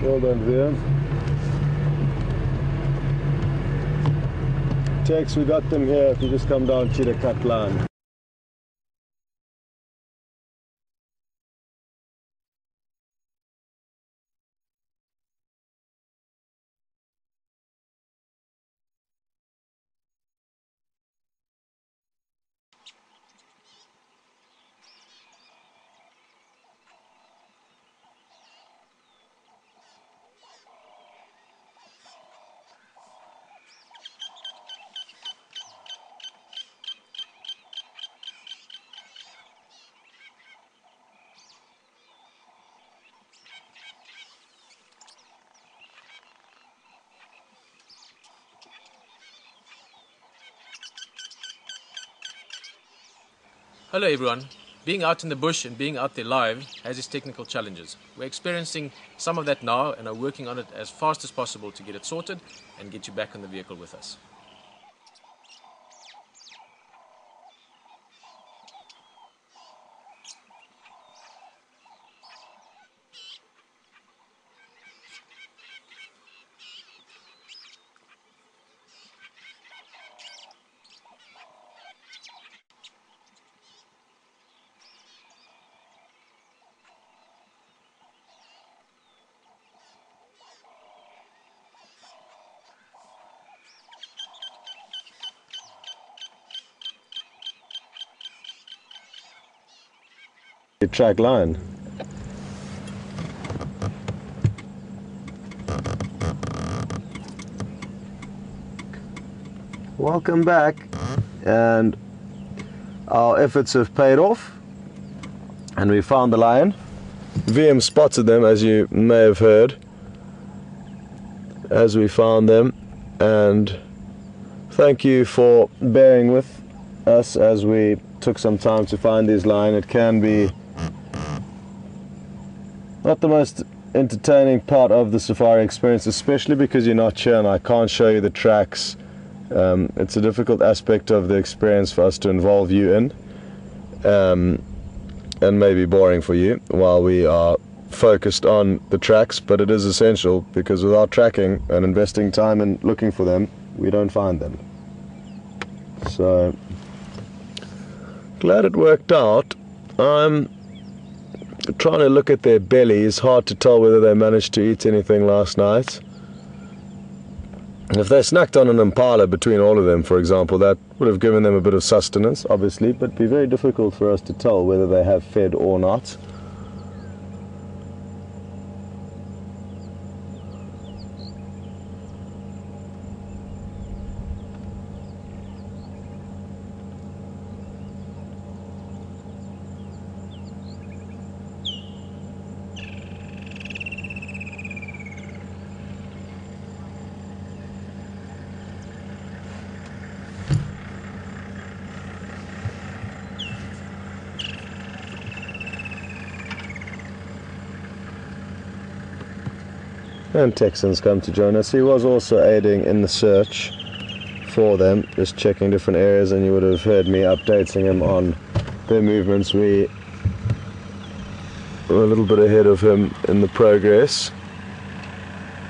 Well done, Vian. Tex, we got them here if you just come down to the cut line. Hello everyone. Being out in the bush and being out there live has its technical challenges. We're experiencing some of that now and are working on it as fast as possible to get it sorted and get you back on the vehicle with us. Track line. Welcome back, and our efforts have paid off. and we found the lion. VM spotted them, as you may have heard, as we found them, and thank you for bearing with us as we took some time to find these lion. It can be not the most entertaining part of the safari experience, especially because you're not here and I can't show you the tracks. It's a difficult aspect of the experience for us to involve you in, and maybe boring for you while we are focused on the tracks, but it is essential, because without tracking and investing time in looking for them, we don't find them. So glad it worked out. I'm trying to look at their bellies. Hard to tell whether they managed to eat anything last night. If they snacked on an impala between all of them, for example, that would have given them a bit of sustenance, obviously, but it'd be very difficult for us to tell whether they have fed or not. And Texan's come to join us. He was also aiding in the search for them, just checking different areas, and you would have heard me updating him on their movements. We were a little bit ahead of him in the progress.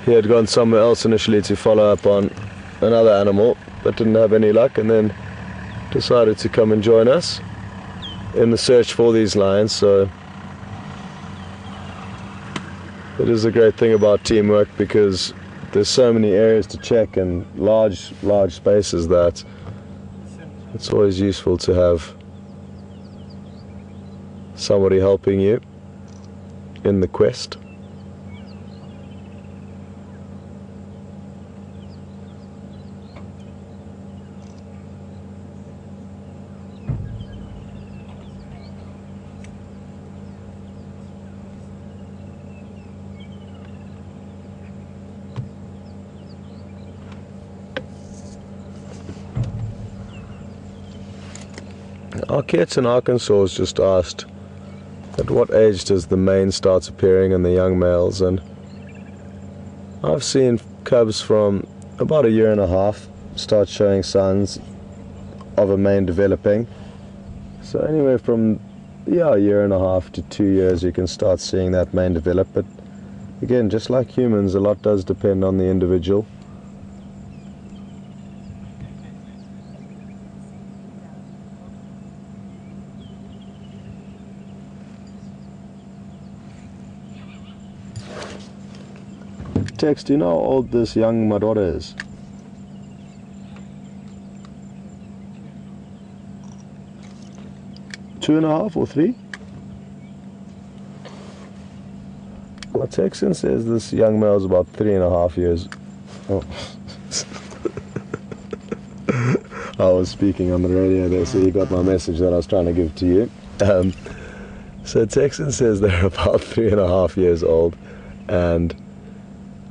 He had gone somewhere else initially to follow up on another animal, but didn't have any luck, and then decided to come and join us in the search for these lions. So it is a great thing about teamwork, because there's so many areas to check and large spaces that it's always useful to have somebody helping you in the quest. Our kids in Arkansas has just asked, at what age does the mane start appearing in the young males? And I've seen cubs from about 1.5 years start showing signs of a mane developing. So anywhere from 1.5 years to 2 years you can start seeing that mane develop. But again, just like humans, a lot does depend on the individual. Tex, do you know how old this young Marora is? Two and a half or 3? Well, Texan says this young male is about 3.5 years. Oh. I was speaking on the radio there, so you got my message that I was trying to give to you. So Texan says they're about 3.5 years old, and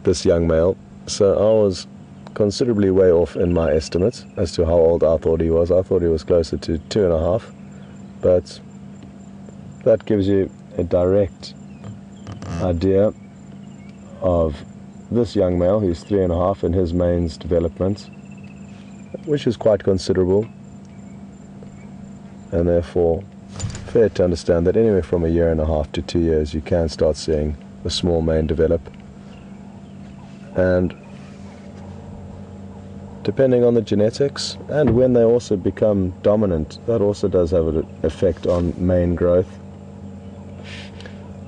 this young male. So I was considerably way off in my estimate as to how old I thought he was. I thought he was closer to 2.5, but that gives you a direct idea of this young male who's 3.5 and his mane's development, which is quite considerable, and therefore fair to understand that anywhere from 1.5 years to 2 years you can start seeing a small mane develop. And depending on the genetics and when they also become dominant, that also does have an effect on mane growth.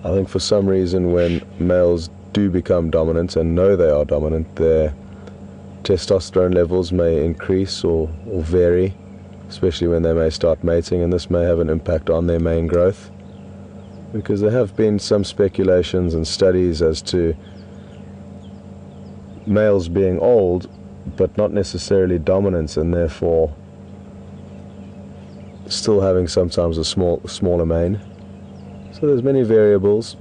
I think for some reason when males do become dominant and know they are dominant, their testosterone levels may increase or vary, especially when they may start mating, and this may have an impact on their mane growth, because there have been some speculations and studies as to males being old but not necessarily dominant, and therefore still having sometimes a smaller mane. So there's many variables.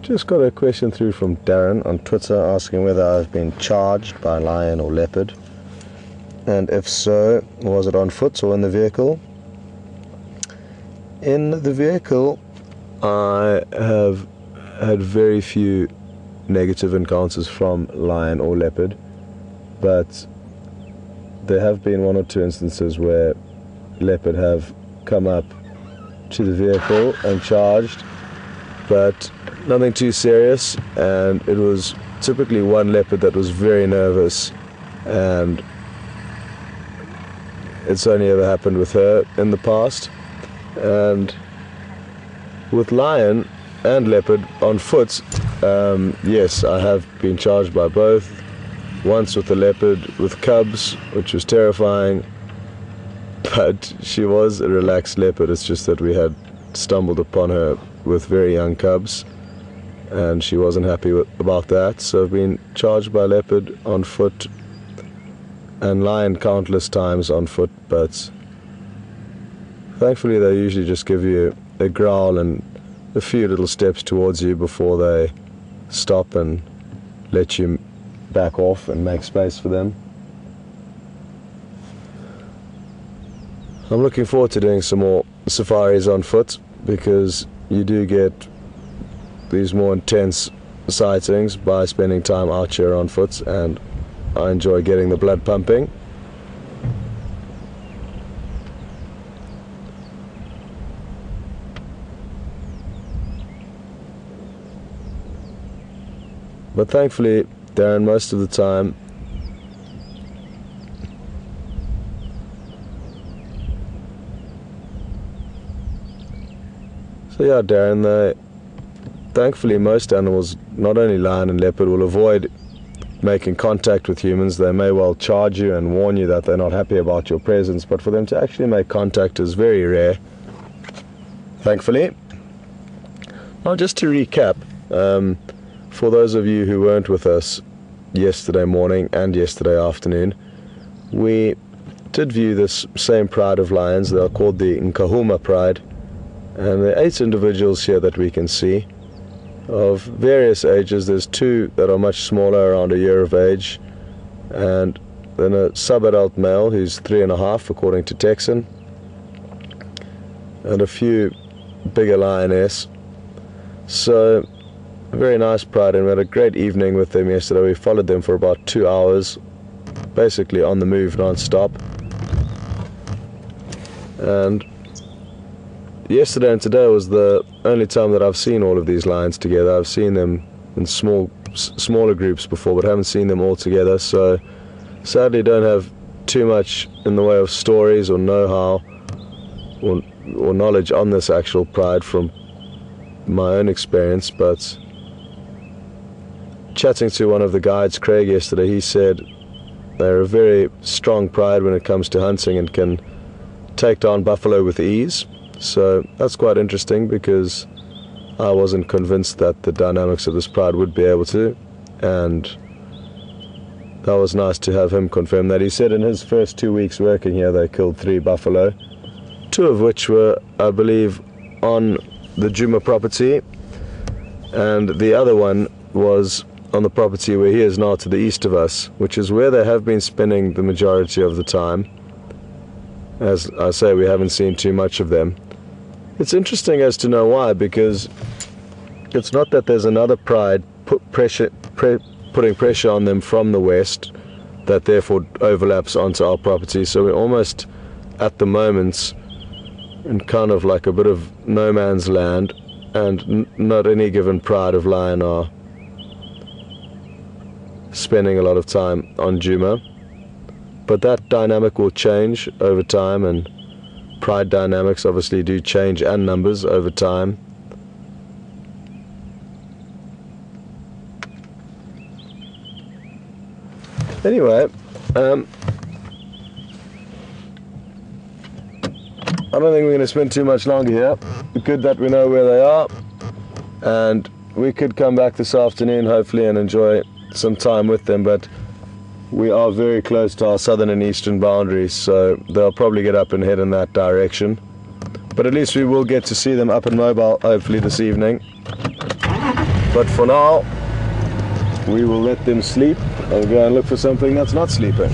Just got a question through from Darren on Twitter asking whether I've been charged by lion or leopard, and if so, was it on foot or in the vehicle? In the vehicle, I have had very few negative encounters from lion or leopard, but there have been one or two instances where leopard have come up to the vehicle and charged, but nothing too serious, and it was typically one leopard that was very nervous, and it's only ever happened with her in the past. And with lion and leopard on foot, yes, I have been charged by both. Once with the leopard with cubs, which was terrifying, but she was a relaxed leopard. It's just that we had stumbled upon her with very young cubs, and she wasn't happy about that. So I've been charged by leopard on foot and lion countless times on foot, but thankfully they usually just give you a growl and a few little steps towards you before they stop and let you back off and make space for them. I'm looking forward to doing some more safaris on foot, because you do get these more intense sightings by spending time out here on foot, and I enjoy getting the blood pumping. But thankfully, Darren, most of the time so yeah, Darren, thankfully most animals, not only lion and leopard, will avoid making contact with humans. They may well charge you and warn you that they're not happy about your presence, but for them to actually make contact is very rare, thankfully. Now, just to recap, for those of you who weren't with us yesterday morning and yesterday afternoon, we did view this same pride of lions. They are called the Nkuhuma pride, and there are 8 individuals here that we can see of various ages. There's 2 that are much smaller, around a year of age, and then a sub-adult male who's 3.5 according to Texan, and a few bigger lioness. So a very nice pride, and we had a great evening with them yesterday. We followed them for about 2 hours, basically on the move non-stop. And yesterday and today was the only time that I've seen all of these lions together. I've seen them in smaller groups before, but haven't seen them all together. So sadly don't have too much in the way of stories or know-how or knowledge on this actual pride from my own experience. But chatting to one of the guides, Craig, yesterday, he said they're a very strong pride when it comes to hunting and can take down buffalo with ease. So that's quite interesting, because I wasn't convinced that the dynamics of this pride would be able to, and that was nice to have him confirm that. He said in his first 2 weeks working here they killed 3 buffalo, 2 of which were, I believe, on the Djuma property, and the other one was on the property where he is now to the east of us, which is where they have been spending the majority of the time. As I say, we haven't seen too much of them. It's interesting as to know why, because it's not that there's another pride putting pressure on them from the west that therefore overlaps onto our property. So we're almost at the moment in kind of like a bit of no man's land, and not any given pride of lion are spending a lot of time on Djuma. But that dynamic will change over time, and pride dynamics obviously do change, and numbers over time. Anyway, I don't think we're going to spend too much longer here. Good that we know where they are, and we could come back this afternoon hopefully and enjoy some time with them, but we are very close to our southern and eastern boundaries, so they'll probably get up and head in that direction. But at least we will get to see them up and mobile hopefully this evening. But for now, we will let them sleep and go and look for something that's not sleeping.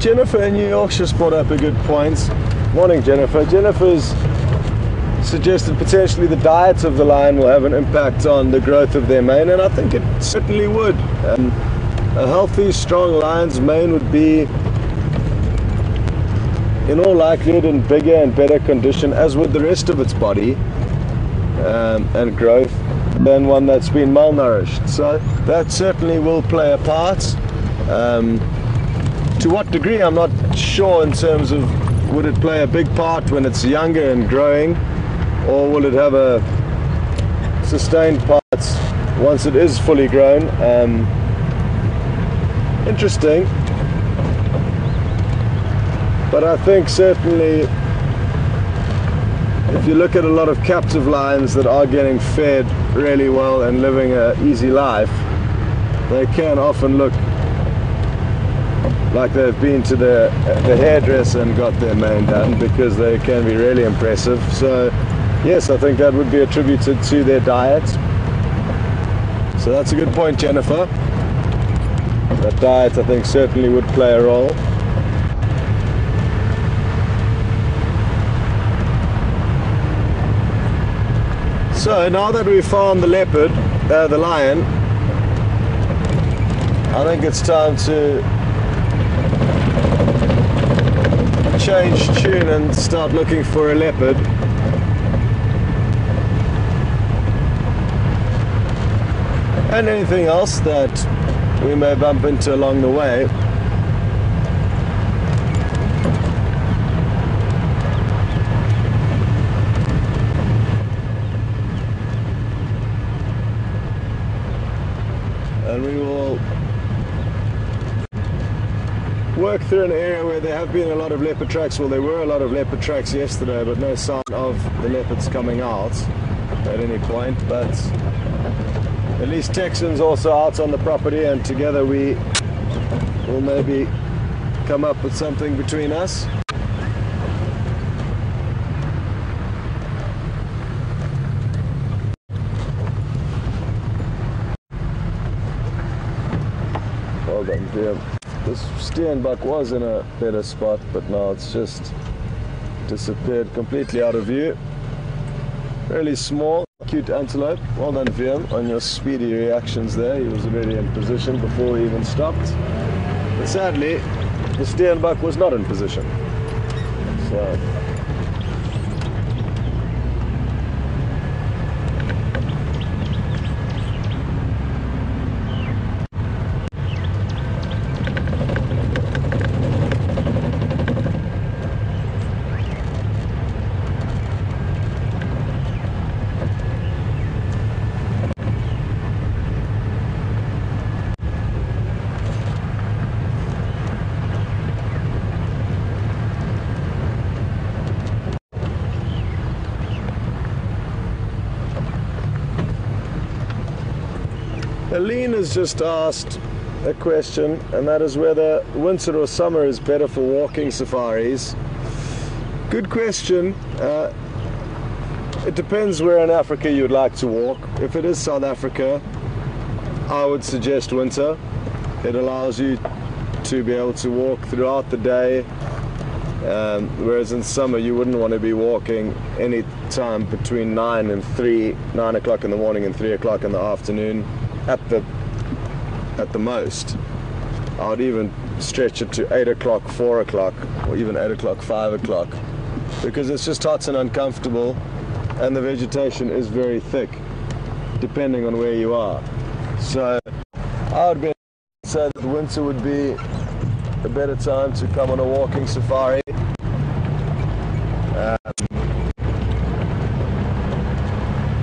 Jennifer in New York just brought up a good point. Morning, Jennifer. Jennifer's suggested potentially the diet of the lion will have an impact on the growth of their mane, and I think it certainly would. A healthy, strong lion's mane would be, in all likelihood, in bigger and better condition, as would the rest of its body and growth, than one that's been malnourished. So that certainly will play a part. To what degree, I'm not sure in terms of would it play a big part when it's younger and growing, or will it have a sustained part once it is fully grown. Interesting. But I think certainly if you look at a lot of captive lions that are getting fed really well and living an easy life, they can often look like they've been to the hairdresser and got their mane done, because they can be really impressive. So yes, I think that would be attributed to their diet. So that's a good point, Jennifer. That diet, I think, certainly would play a role. So now that we've found the leopard, the lion, I think it's time to change tune and start looking for a leopard. And anything else that we may bump into along the way. And we will work through an area where there have been a lot of leopard tracks. Well, there were a lot of leopard tracks yesterday, but no sign of the leopards coming out at any point. But at least Texan's also out on the property, and together we will maybe come up with something between us. Well done, dear. This steenbok was in a better spot, but now it's just disappeared completely out of view. Really small, cute antelope. Well done, Viam, on your speedy reactions there. He was already in position before he even stopped. But sadly, the steenbok was not in position. So Aline has just asked a question, and that is whether winter or summer is better for walking safaris. Good question. It depends where in Africa you'd like to walk. If it is South Africa, I would suggest winter. It allows you to be able to walk throughout the day Whereas in summer you wouldn't want to be walking any time between 9 o'clock in the morning and 3 o'clock in the afternoon at the most. I would even stretch it to 8 o'clock, 4 o'clock, or even 8 o'clock, 5 o'clock, because it's just hot and uncomfortable, and the vegetation is very thick depending on where you are. So I would say that winter would be a better time to come on a walking safari.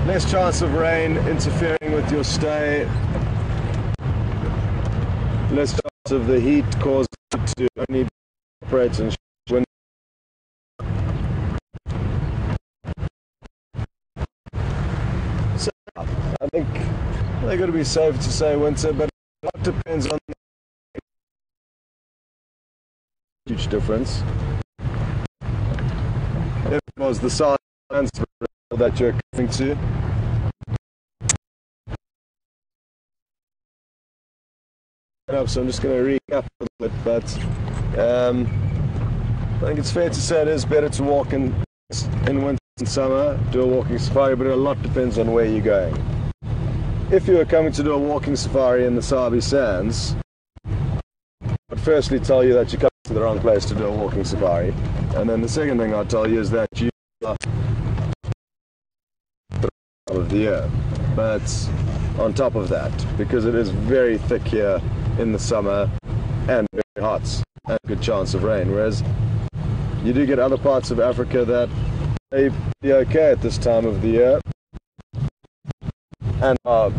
Less chance of rain interfering with your stay, less chance of the heat causing you to only operate in winter. So I think they're going to be safe to say winter, but a lot depends on the huge difference. If it was the size that you're coming to. So I'm just going to recap a little bit, but I think it's fair to say it is better to walk in winter and summer, do a walking safari, but a lot depends on where you're going. If you are coming to do a walking safari in the Sabi Sands, I'd firstly tell you that you're coming to the wrong place to do a walking safari, and then the second thing I'd tell you is that you are of the year. But on top of that, because it is very thick here in the summer and very hot and a good chance of rain, whereas you do get other parts of Africa that may be okay at this time of the year and are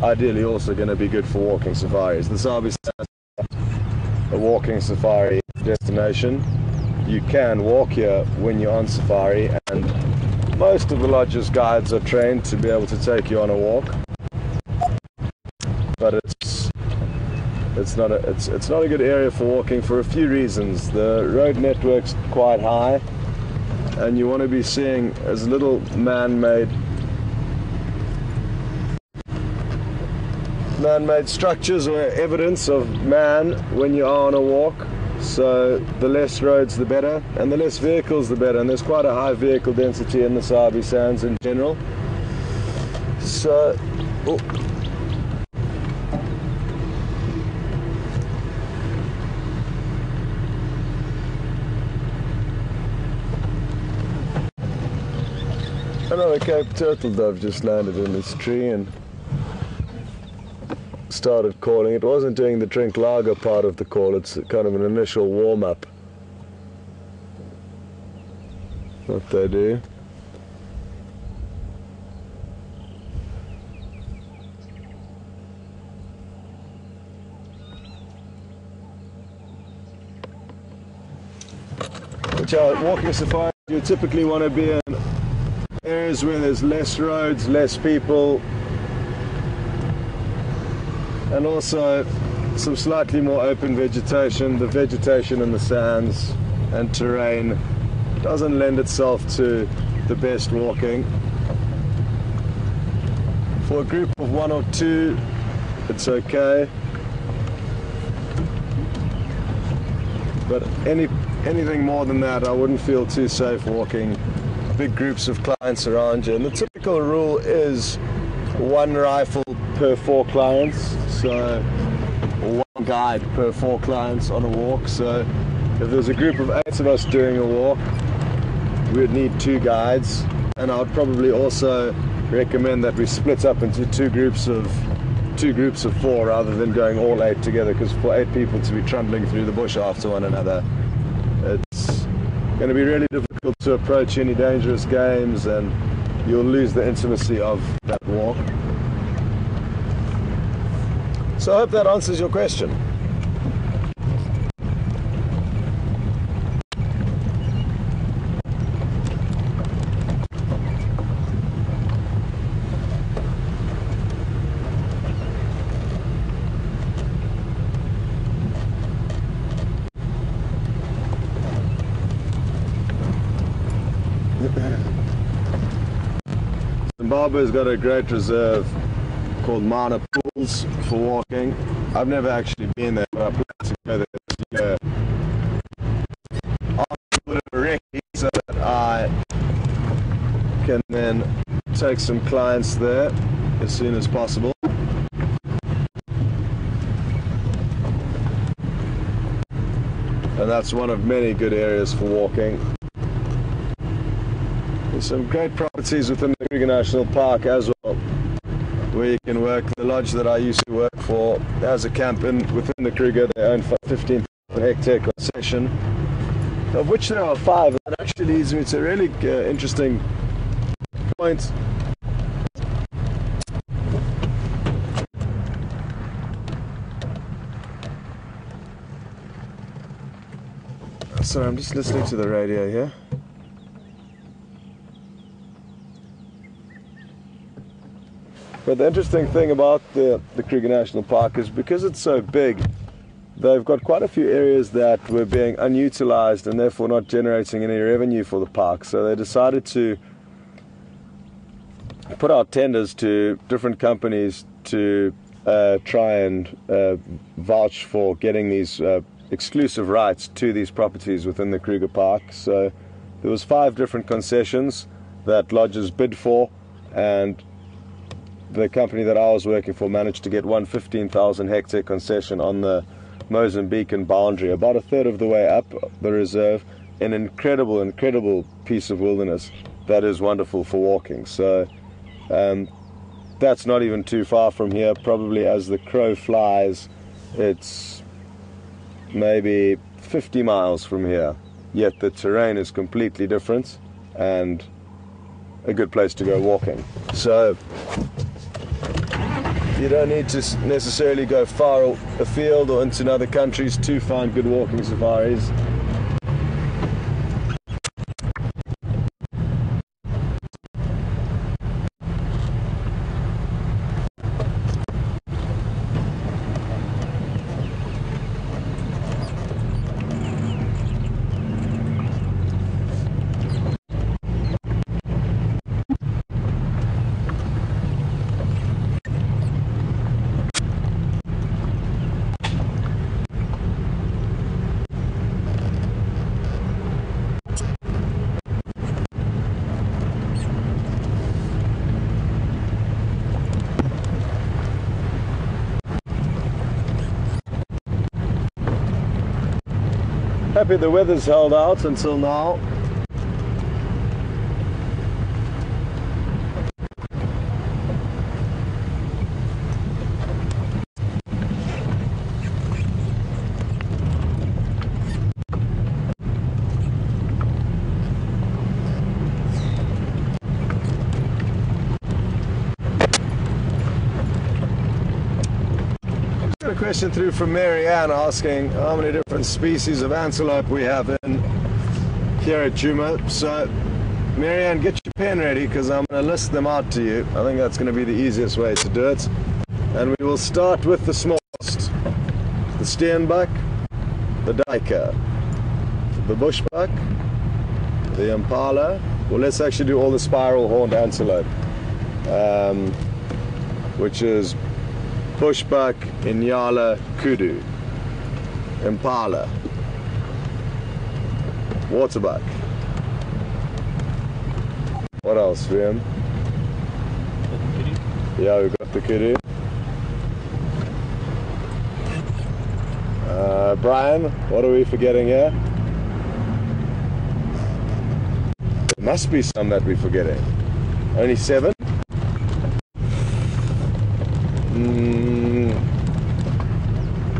ideally also going to be good for walking safaris. The Sabi Sands is a walking safari destination. You can walk here when you're on safari, and most of the lodges' guides are trained to be able to take you on a walk, but it's not a good area for walking for a few reasons. The road network's quite high, and you want to be seeing as little man-made structures or evidence of man when you are on a walk. So the less roads the better, and the less vehicles the better, and there's quite a high vehicle density in the Sabi Sands in general. So another Cape turtle dove just landed in this tree and started calling. It wasn't doing the drink lager part of the call, it's kind of an initial warm-up. What they do. Which are walking safari, you typically want to be in areas where there's less roads, less people, and also some slightly more open vegetation. The vegetation in the sands and terrain doesn't lend itself to the best walking. For a group of 1 or 2, it's okay, but anything more than that, I wouldn't feel too safe walking big groups of clients around you. And the typical rule is 1 rifle per 4 clients, so 1 guide per 4 clients on a walk. So if there's a group of 8 of us doing a walk, we would need 2 guides, and I would probably also recommend that we split up into two groups of 4 rather than going all 8 together, because for 8 people to be trundling through the bush after one another, it's going to be really difficult to approach any dangerous games, and you'll lose the intimacy of that walk. So I hope that answers your question. Zimbabwe's got a great reserve called Mana Pools for walking. I've never actually been there, but I plan to go there this year. take some clients there as soon as possible. And that's one of many good areas for walking. There's some great properties within the Kruger National Park as well, where you can work. The lodge that I used to work for has a camp within the Kruger. They own 15 hectare concession, of which there are 5. That actually leads me to a really interesting point. Sorry, I'm just listening to the radio here. But the interesting thing about the Kruger National Park is because it's so big, they've got quite a few areas that were being unutilized and therefore not generating any revenue for the park. So they decided to put out tenders to different companies to try and vouch for getting these exclusive rights to these properties within the Kruger Park. So there was 5 different concessions that lodges bid for, and the company that I was working for managed to get one 15,000 hectare concession on the Mozambican boundary, about a third of the way up the reserve, an incredible piece of wilderness that is wonderful for walking. So that's not even too far from here. Probably as the crow flies, it's maybe 50 miles from here, yet the terrain is completely different and a good place to go walking. So you don't need to necessarily go far afield or into other countries to find good walking safaris. Happy the weather's held out until now. A question through from Mary Ann asking how many different species of antelope we have in here at Djuma. So Mary Ann, get your pen ready because I'm going to list them out to you. I think that's going to be the easiest way to do it. And we will start with the smallest: the steenbok, the duiker, the bushbuck, the impala. Well, let's actually do all the spiral horned antelope, which is bushbuck, inyala, kudu, impala, waterbuck. What else, Liam? Yeah, we've got the kudu. Brian, what are we forgetting here? There must be some that we're forgetting. Only 7?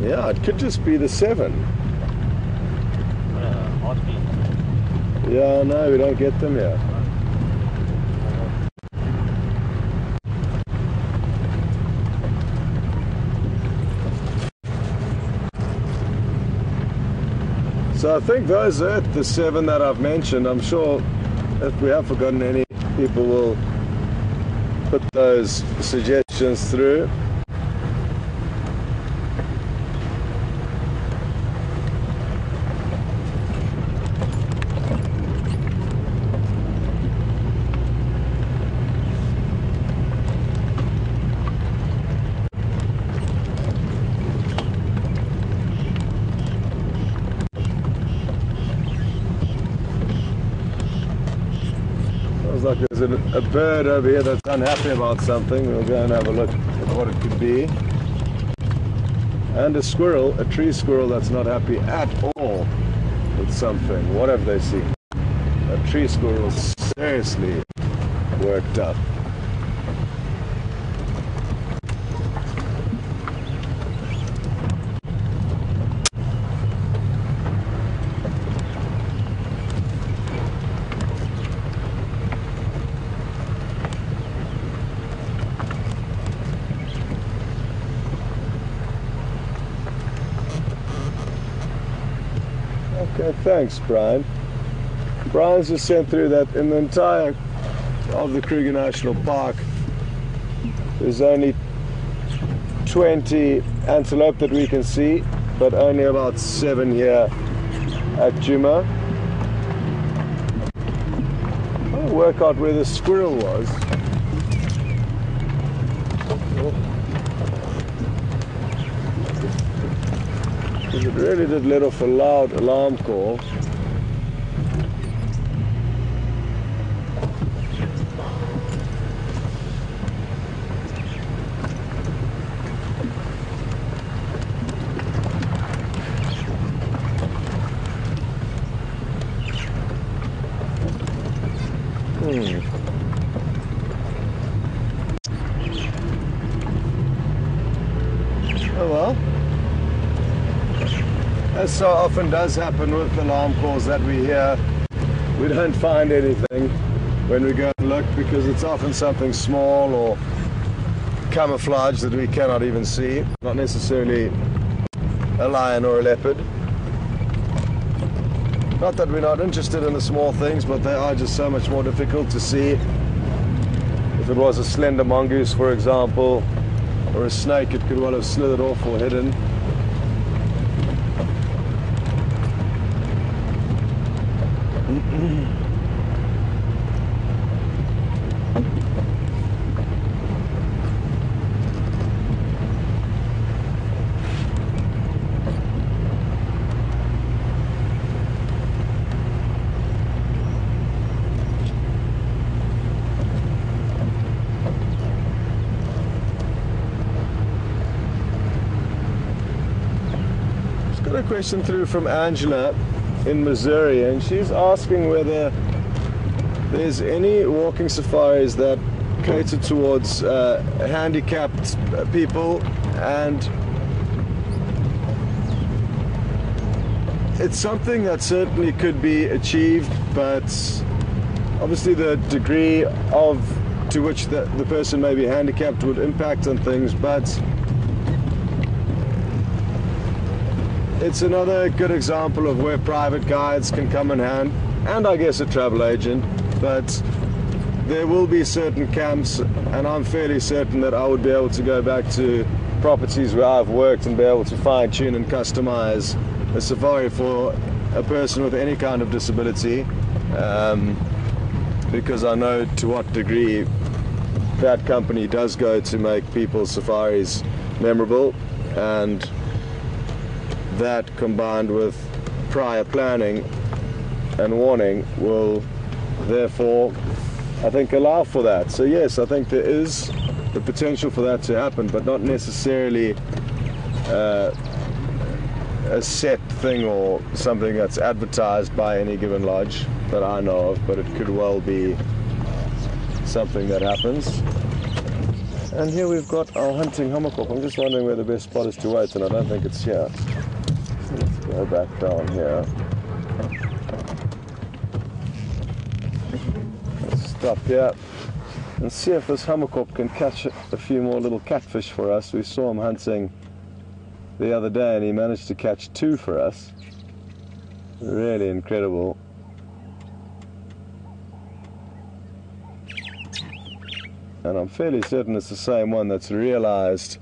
Yeah, it could just be the 7. Yeah, no, we don't get them here. So I think those are the 7 that I've mentioned. I'm sure if we have forgotten any, people will put those suggestions through. Sounds like there's a bird over here that's unhappy about something. We'll go and have a look at what it could be. And a squirrel, a tree squirrel that's not happy at all with something. What have they seen? A tree squirrel seriously worked up. Okay, thanks, Brian. Brian's just sent through that in the entire of the Kruger National Park, there's only 20 antelope that we can see, but only about 7 here at Djuma. I'll work out where the squirrel was. Because it really did let off a loud alarm call. Oh well, as so often does happen with alarm calls that we hear, we don't find anything when we go and look, because it's often something small or camouflage that we cannot even see, not necessarily a lion or a leopard. Not that we're not interested in the small things, but they are just so much more difficult to see. If it was a slender mongoose, for example, or a snake, it could well have slithered off or hidden. A question through from Angela in Missouri, and she's asking whether there's any walking safaris that cater towards handicapped people, and it's something that certainly could be achieved, but obviously the degree to which the person may be handicapped would impact on things. But it's another good example of where private guides can come in hand, and I guess a travel agent, but there will be certain camps, and I'm fairly certain that I would be able to go back to properties where I've worked and be able to fine-tune and customize a safari for a person with any kind of disability, because I know to what degree that company does go to make people's safaris memorable, and that combined with prior planning and warning will therefore, I think, allow for that. So yes, I think there is the potential for that to happen, but not necessarily a set thing or something that's advertised by any given lodge that I know of, but it could well be something that happens. And here we've got our hunting hummerkop. I'm just wondering where the best spot is to wait, and I don't think it's here. Let's go back down here. Let's stop here and see if this hummerkop can catch a few more little catfish for us. We saw him hunting the other day and he managed to catch 2 for us. Really incredible. And I'm fairly certain it's the same one that's realized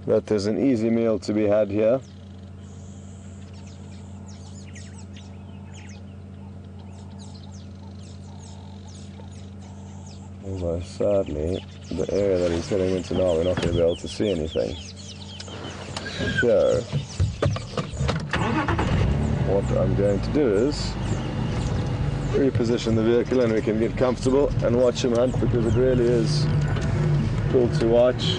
that there's an easy meal to be had here. Although sadly, the area that he's heading into now, we're not going to be able to see anything. So, what I'm going to do is reposition the vehicle and we can get comfortable and watch him hunt, because it really is cool to watch.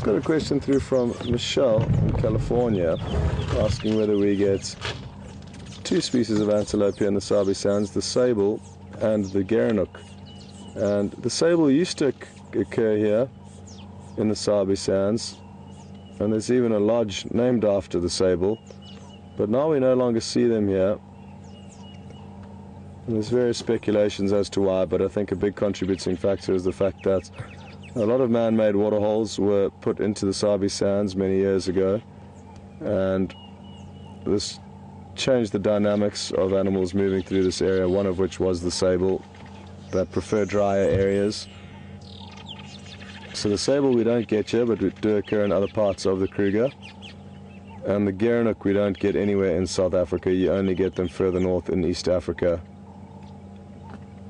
Got a question through from Michelle in California, asking whether we get two species of antelope here in the Sabi Sands, the sable and the gerenuk. And the sable used to occur here in the Sabi Sands, and there's even a lodge named after the sable, but now we no longer see them here. And there's various speculations as to why, but I think a big contributing factor is the fact that a lot of man-made waterholes were put into the Sabi Sands many years ago, and this changed the dynamics of animals moving through this area, one of which was the sable that prefer drier areas. So the sable we don't get here, but it do occur in other parts of the Kruger. And the gerenuk we don't get anywhere in South Africa, you only get them further north in East Africa.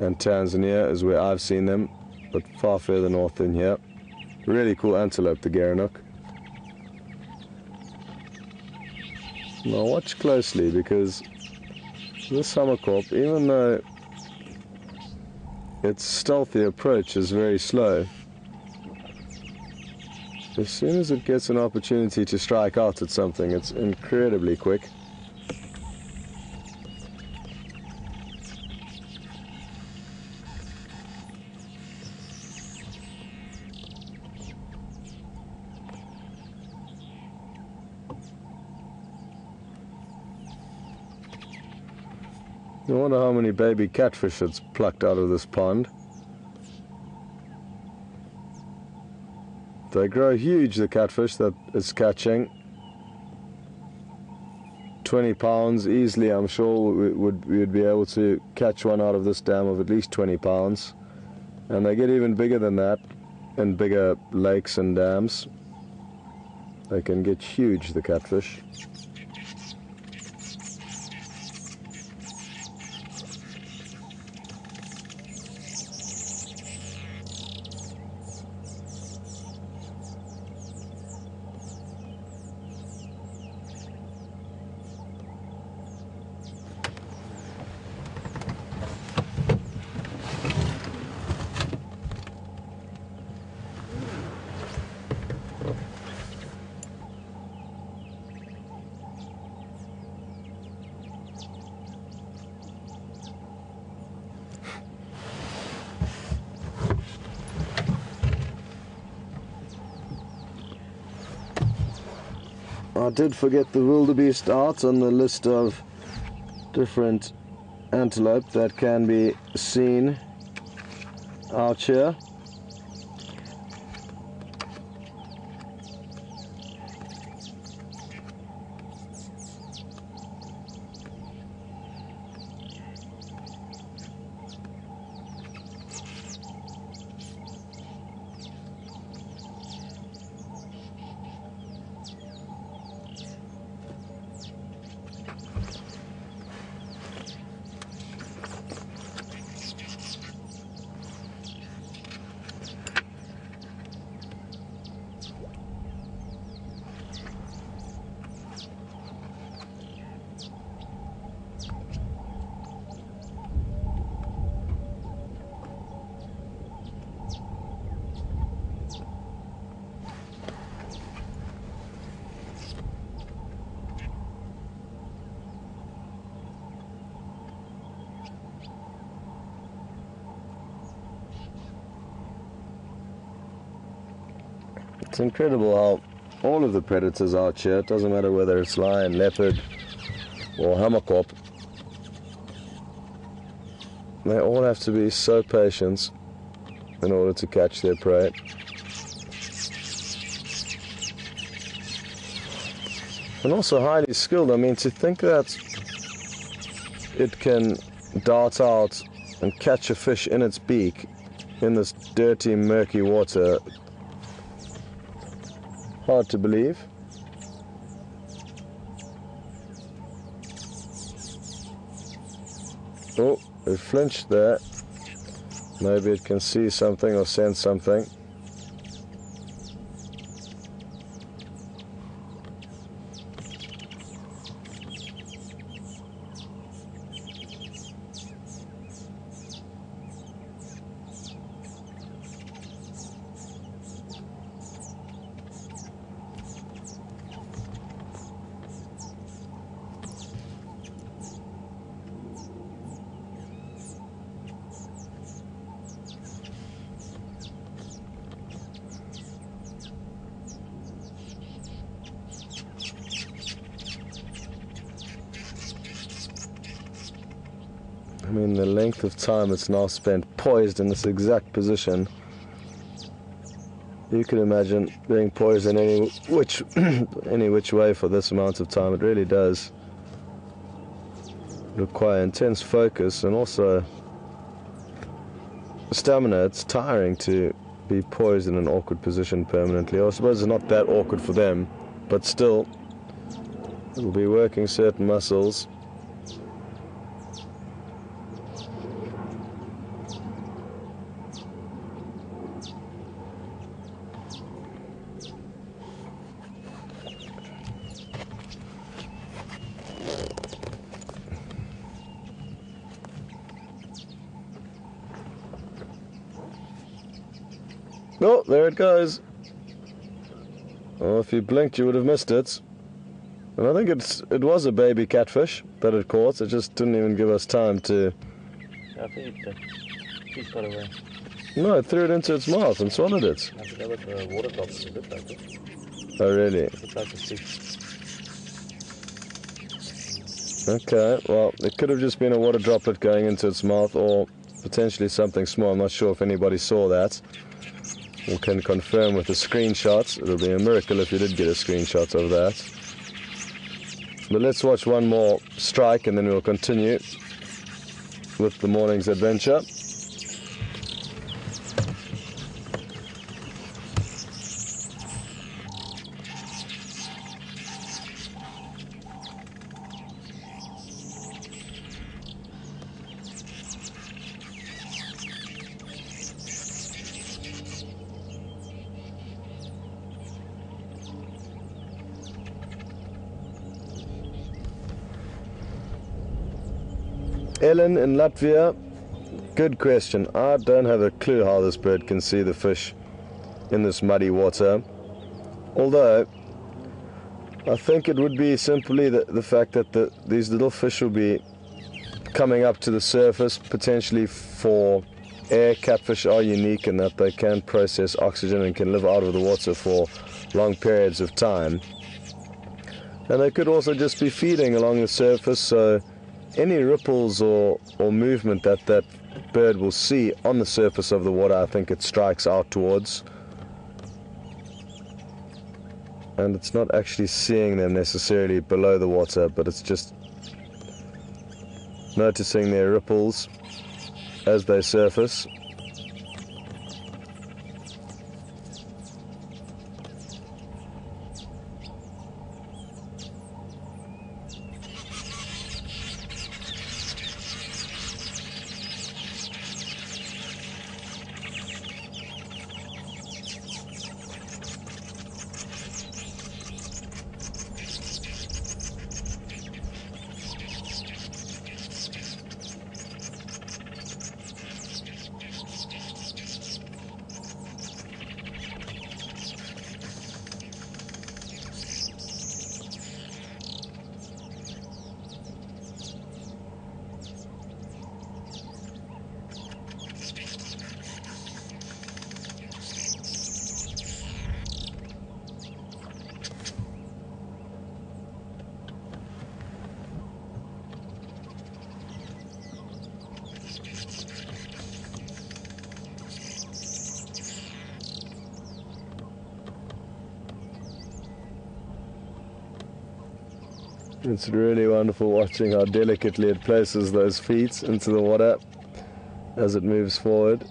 And Tanzania is where I've seen them, but far further north than here. Really cool antelope, the gerenuk. Now watch closely, because this hammerkop, even though its stealthy approach is very slow, as soon as it gets an opportunity to strike out at something, it's incredibly quick. I wonder how many baby catfish it's plucked out of this pond. They grow huge, the catfish that it's catching. 20 pounds easily, I'm sure we would be able to catch one out of this dam of at least 20 pounds. And they get even bigger than that in bigger lakes and dams. They can get huge, the catfish. I did forget the wildebeest out on the list of different antelope that can be seen out here. It's incredible how all of the predators out here, it doesn't matter whether it's lion, leopard or hammerkop, they all have to be so patient in order to catch their prey. And also highly skilled. I mean, to think that it can dart out and catch a fish in its beak in this dirty, murky water, hard to believe. Oh, it flinched there. Maybe it can see something or sense something. I mean, the length of time it's now spent poised in this exact position. You can imagine being poised in any which way for this amount of time. It really does require intense focus and also stamina. It's tiring to be poised in an awkward position permanently. I suppose it's not that awkward for them, but still, it'll be working certain muscles. Oh, there it goes. Oh, if you blinked, you would have missed it. And I think it was a baby catfish that it caught. It just didn't even give us time to... I think the fish got away. No, it threw it into its mouth and swallowed it. I think that was the water drops. It looked like it. Oh, really? It looked like a fish. Okay, well, it could have just been a water droplet going into its mouth or potentially something small. I'm not sure if anybody saw that. We can confirm with the screenshots. It'll be a miracle if you did get a screenshot of that. But let's watch one more strike and then we'll continue with the morning's adventure. Ellen in Latvia, good question. I don't have a clue how this bird can see the fish in this muddy water. Although, I think it would be simply the fact that these little fish will be coming up to the surface, potentially for air. Catfish are unique in that they can process oxygen and can live out of the water for long periods of time. And they could also just be feeding along the surface, so any ripples or movement that bird will see on the surface of the water, I think it strikes out towards. And it's not actually seeing them necessarily below the water, but it's just noticing their ripples as they surface. It's really wonderful watching how delicately it places those feet into the water as it moves forward.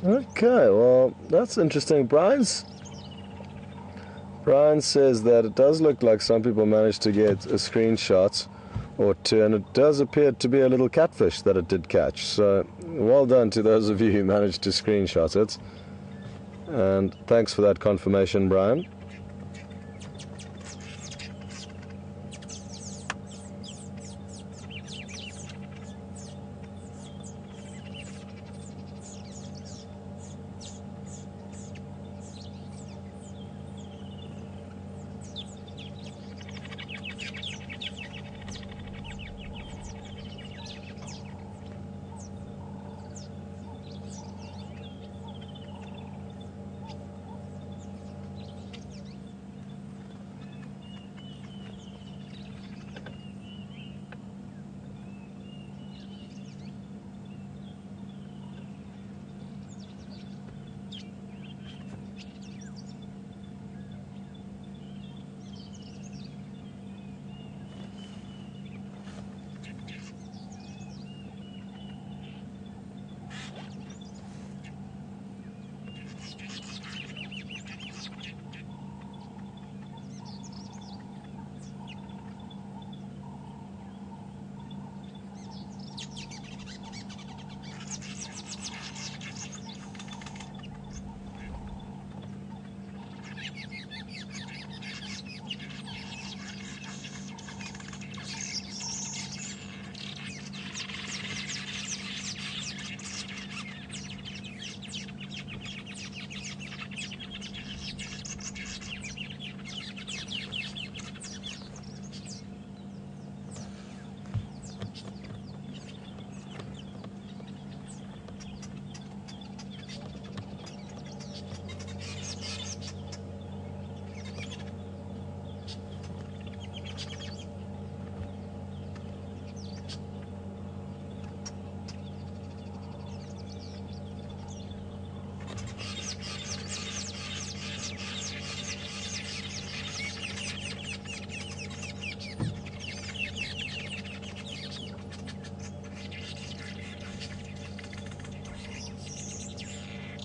Okay, well, that's interesting. Brian says that it does look like some people managed to get a screenshot or two, and it does appear to be a little catfish that it did catch. So, well done to those of you who managed to screenshot it. And thanks for that confirmation, Brian.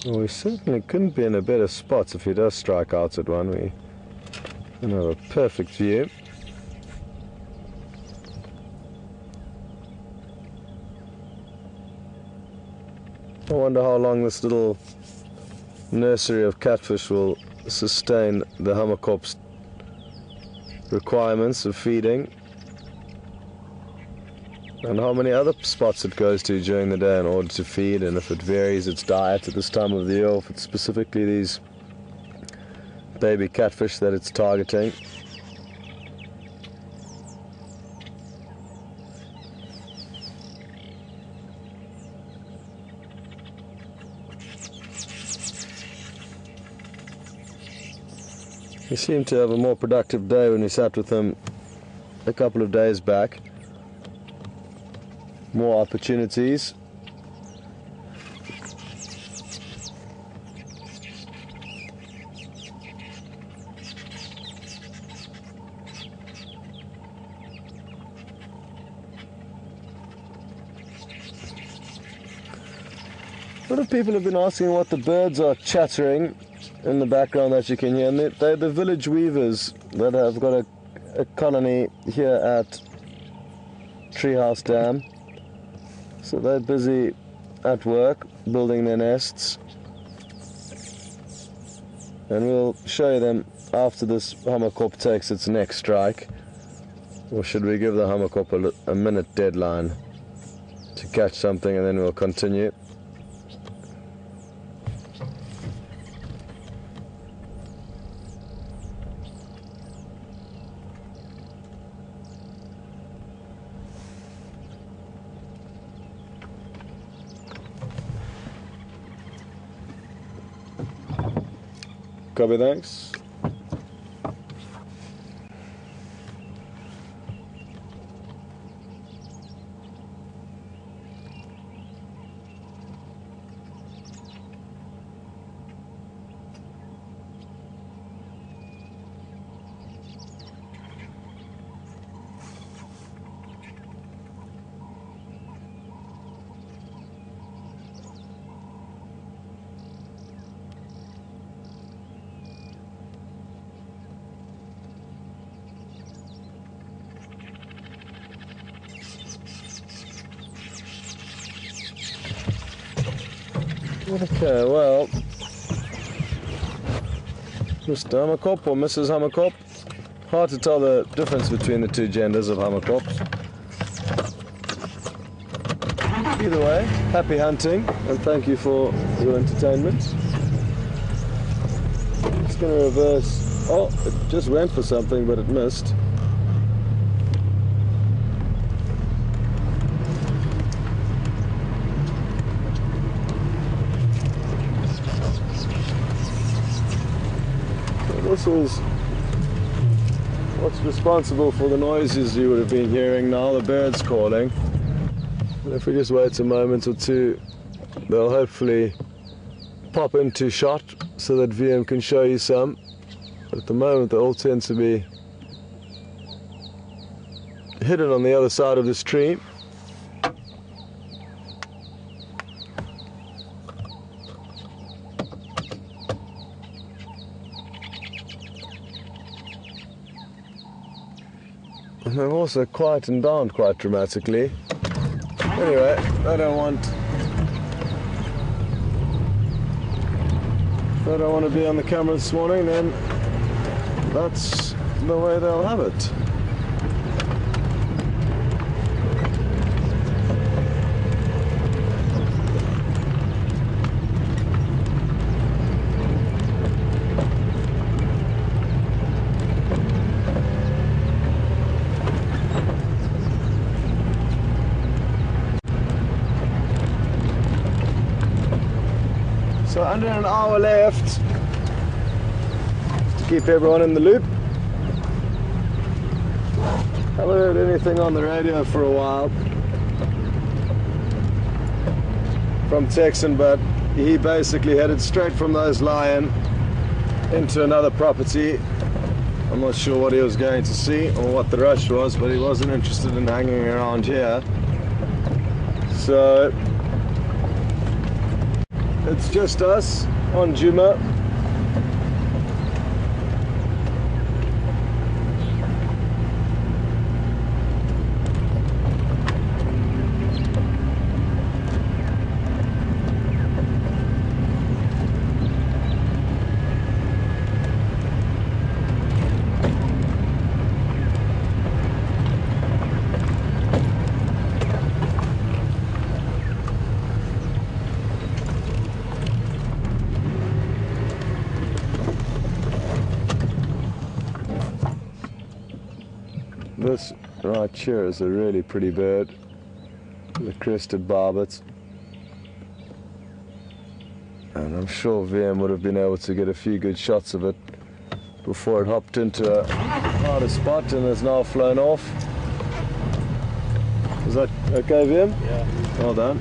Well, we certainly couldn't be in a better spot if he does strike out at one. We have a perfect view. I wonder how long this little nursery of catfish will sustain the Hammerkorp's requirements of feeding, and how many other spots it goes to during the day in order to feed, and if it varies its diet at this time of the year, or if it's specifically these baby catfish that it's targeting. He seemed to have a more productive day when we sat with him a couple of days back. More opportunities. A lot of people have been asking what the birds are chattering in the background that you can hear, and they're the village weavers that have got a colony here at Treehouse Dam. So they're busy at work building their nests, and we'll show you them after this hamakop takes its next strike. Or should we give the hamakop a minute deadline to catch something, and then we'll continue? Copy, thanks. Okay, well, Mr. Hamakop or Mrs. Hamakop, hard to tell the difference between the two genders of Hamakops. Either way, happy hunting, and thank you for your entertainment. It's going to reverse. Oh, it just went for something, but it missed. This is what's responsible for the noises you would have been hearing now, the birds calling. And if we just wait a moment or two, they'll hopefully pop into shot so that VM can show you some. But at the moment they all tend to be hidden on the other side of this tree. And they've also quietened down quite dramatically. Anyway, I don't want to be on the camera this morning, then that's the way they'll have it. So under an hour left, just to keep everyone in the loop. Haven't heard anything on the radio for a while from Texan, but he basically headed straight from those lion into another property. I'm not sure what he was going to see or what the rush was, but he wasn't interested in hanging around here. So it's just us on Djuma. This right here is a really pretty bird, the crested barbet, and I'm sure VM would have been able to get a few good shots of it before it hopped into a harder spot and has now flown off. Is that okay, VM? Yeah. Well done.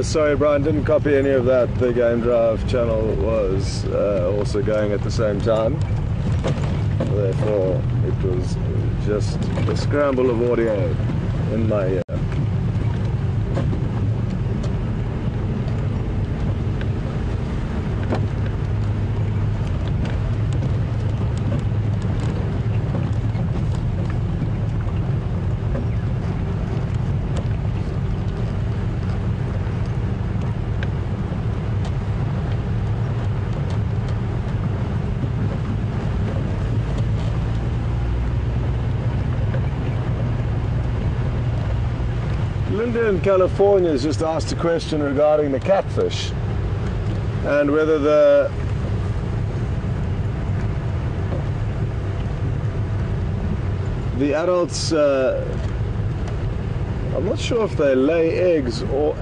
Sorry Brian, didn't copy any of that. The Game Drive channel was also going at the same time. Therefore, it was just a scramble of audio in my ear. Linda in California has just asked a question regarding the catfish and whether the adults, I'm not sure if they lay eggs or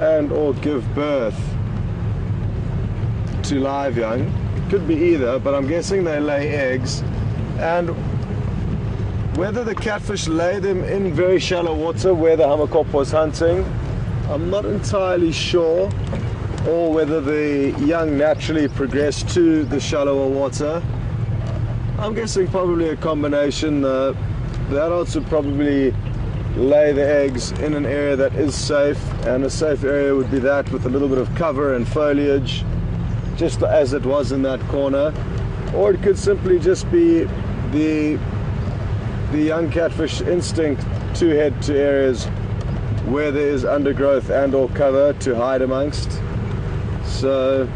give birth to live young. It could be either, but I'm guessing they lay eggs, and whether the catfish lay them in very shallow water where the Hamakop was hunting, I'm not entirely sure, or whether the young naturally progress to the shallower water. I'm guessing probably a combination. The adults would probably lay the eggs in an area that is safe, and a safe area would be that with a little bit of cover and foliage, just as it was in that corner. Or it could simply just be the young catfish instinct to head to areas where there is undergrowth and or cover to hide amongst. So,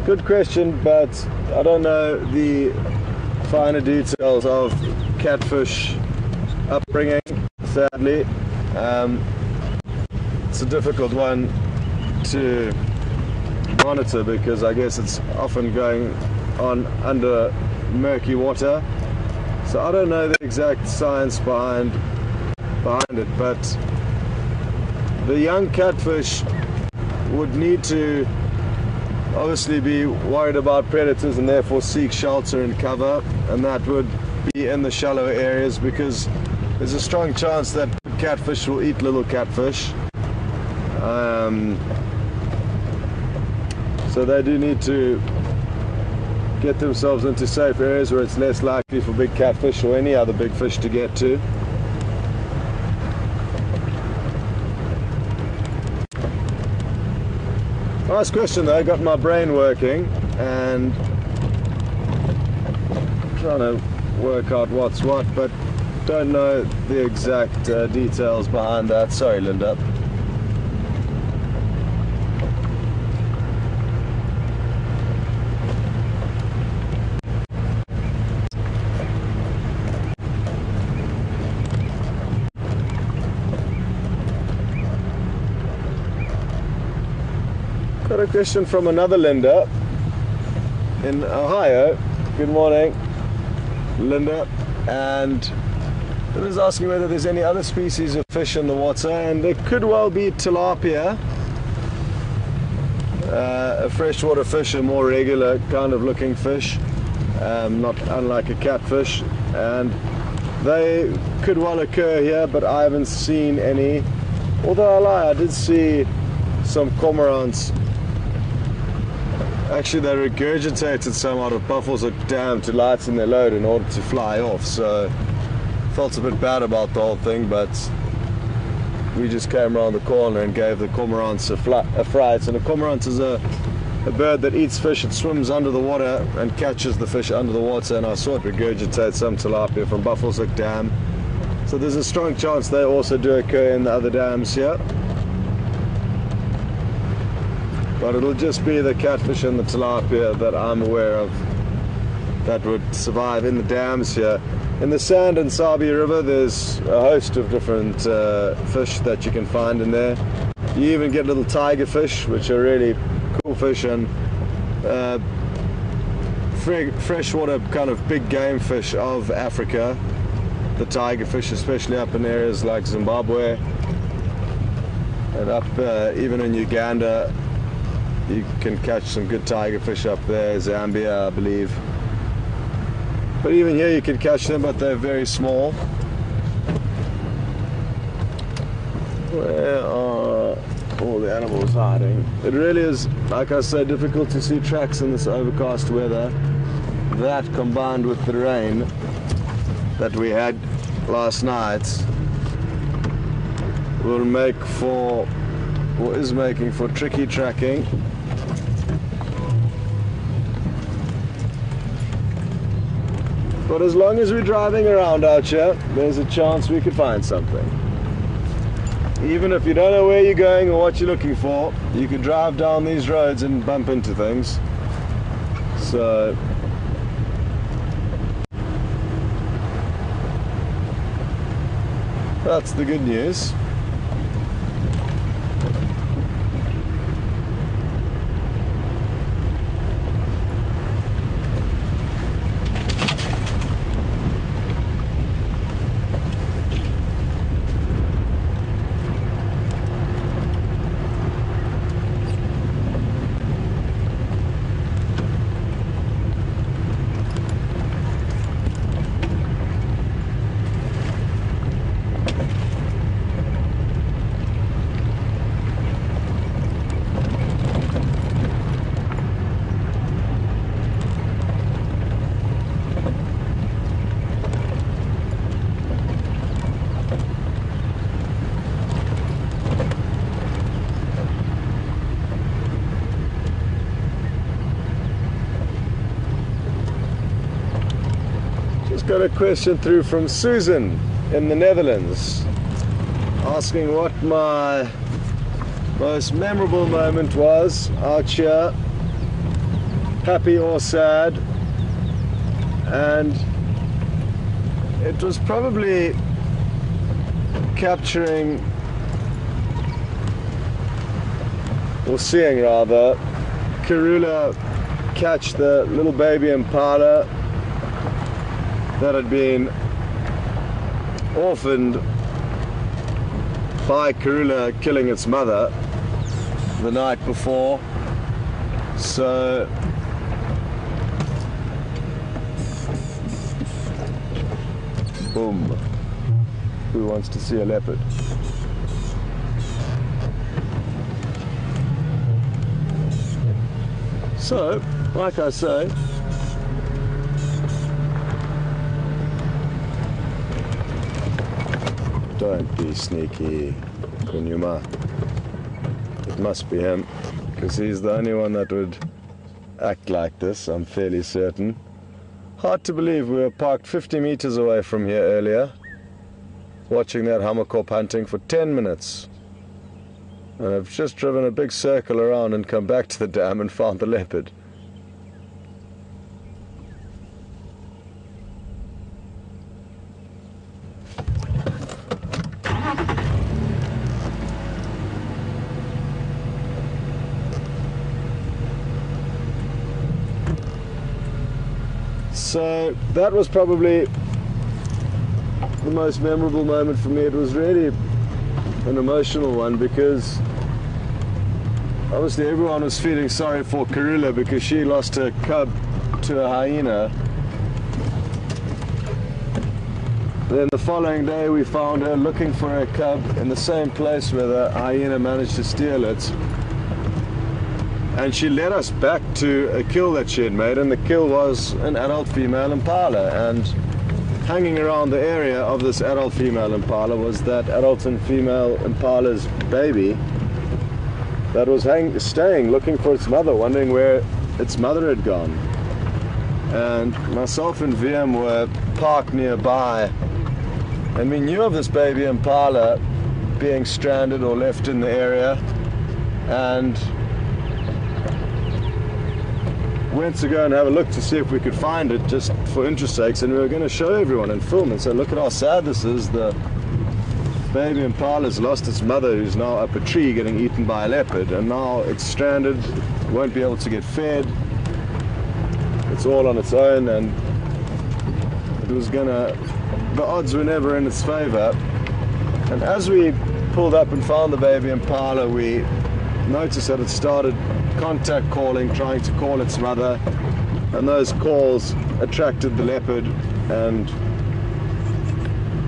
good question, but I don't know the finer details of catfish upbringing, sadly. It's a difficult one to monitor because I guess it's often going on under murky water. So I don't know the exact science behind it, but the young catfish would need to obviously be worried about predators and therefore seek shelter and cover, and that would be in the shallow areas because there's a strong chance that catfish will eat little catfish. So they do need to get themselves into safe areas where it's less likely for big catfish or any other big fish to get to. Nice question though, got my brain working and trying to work out what's what, but don't know the exact details behind that. Sorry Linda. Got a question from another Linda in Ohio. Good morning, Linda. And Linda's asking whether there's any other species of fish in the water, and there could well be tilapia, a freshwater fish, a more regular kind of looking fish, not unlike a catfish, and they could well occur here, but I haven't seen any. Although I lie, I did see some cormorants. Actually, they regurgitated some out of Buffalo's Dam to lighten their load in order to fly off, so felt a bit bad about the whole thing, but we just came around the corner and gave the cormorants a fright. And a cormorant is a bird that eats fish. It swims under the water and catches the fish under the water, and I saw it regurgitate some tilapia from Buffalo's Dam. So there's a strong chance they also do occur in the other dams here. But it'll just be the catfish and the tilapia that I'm aware of that would survive in the dams here. In the Sand and Sabi River, there's a host of different fish that you can find in there. You even get little tiger fish, which are really cool fish, and freshwater kind of big game fish of Africa. The tiger fish, especially up in areas like Zimbabwe and up even in Uganda. You can catch some good tiger fish up there, Zambia I believe. But even here you can catch them, but they're very small. Where are all the animals hiding. It really is, like I say, difficult to see tracks in this overcast weather. That combined with the rain that we had last night will make for, or is making for, tricky tracking. But as long as we're driving around out here, there's a chance we could find something. Even if you don't know where you're going or what you're looking for, you could drive down these roads and bump into things. So that's the good news. Got a question through from Susan in the Netherlands, asking what my most memorable moment was out here, happy or sad. And it was probably capturing, or seeing rather, Karula catch the little baby impala that had been orphaned by Karula killing its mother the night before. So boom, who wants to see a leopard? So, like I say, don't be sneaky, Kunyuma. It must be him, because he's the only one that would act like this, I'm fairly certain. Hard to believe we were parked 50 meters away from here earlier, watching that hammerkop hunting for 10 minutes. And I've just driven a big circle around and come back to the dam and found the leopard. So that was probably the most memorable moment for me. It was really an emotional one, because obviously everyone was feeling sorry for Karula because she lost her cub to a hyena. Then the following day we found her looking for her cub in the same place where the hyena managed to steal it. And she led us back to a kill that she had made, and the kill was an adult female impala. And hanging around the area of this adult female impala was that adult and female impala's baby that was staying, looking for its mother, wondering where its mother had gone. And myself and VM were parked nearby, and we knew of this baby impala being stranded or left in the area, and went to go and have a look to see if we could find it, just for interest sakes, and we were going to show everyone and film and say, look at how sad this is. The baby impala's lost its mother, who's now up a tree getting eaten by a leopard, and now it's stranded, won't be able to get fed, it's all on its own, and it was gonna, the odds were never in its favor. And as we pulled up and found the baby impala, we noticed that it started contact calling, trying to call its mother, and those calls attracted the leopard, and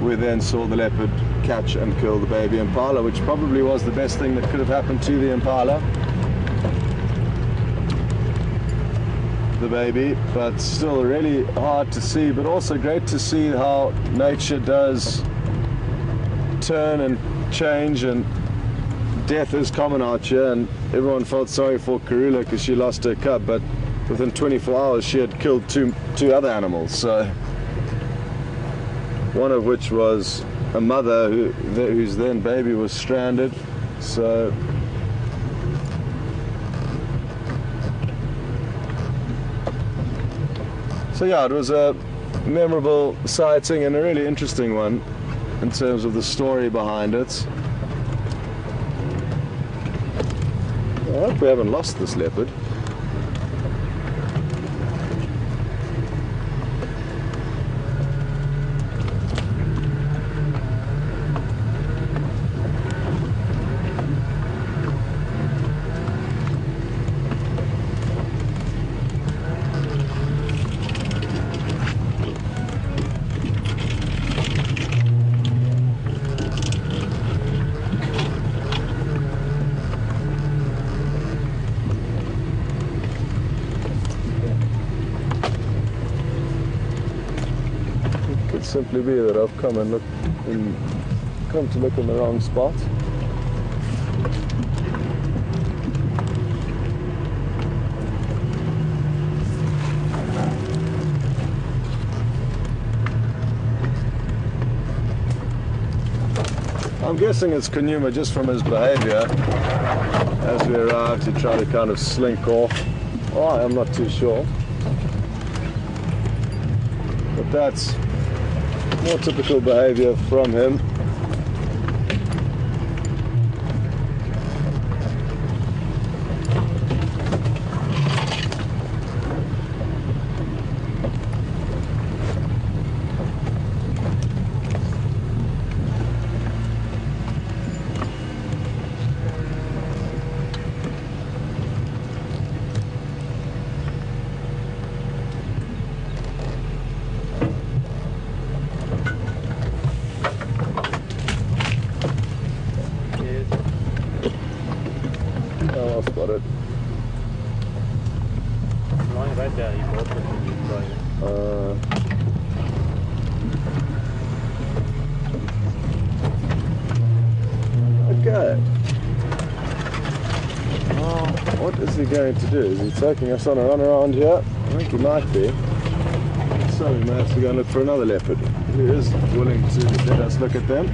we then saw the leopard catch and kill the baby impala, which probably was the best thing that could have happened to the impala, the baby. But still really hard to see, but also great to see how nature does turn and change, and death is common out here. And everyone felt sorry for Karula because she lost her cub, but within 24 hours she had killed two other animals, so one of which was a mother whose then baby was stranded. So yeah, it was a memorable sighting and a really interesting one in terms of the story behind it. I hope we haven't lost this leopard. Simply be that I've come to look in the wrong spot. I'm guessing it's Kunyuma just from his behavior. As we arrived, he tried to kind of slink off. Oh, I'm not too sure. But that's more typical behavior from him. Got it. Lying right there, you both okay. What is he going to do? Is he taking us on a run around here? I think he might be. So we may have to go and look for another leopard who is willing to let us look at them.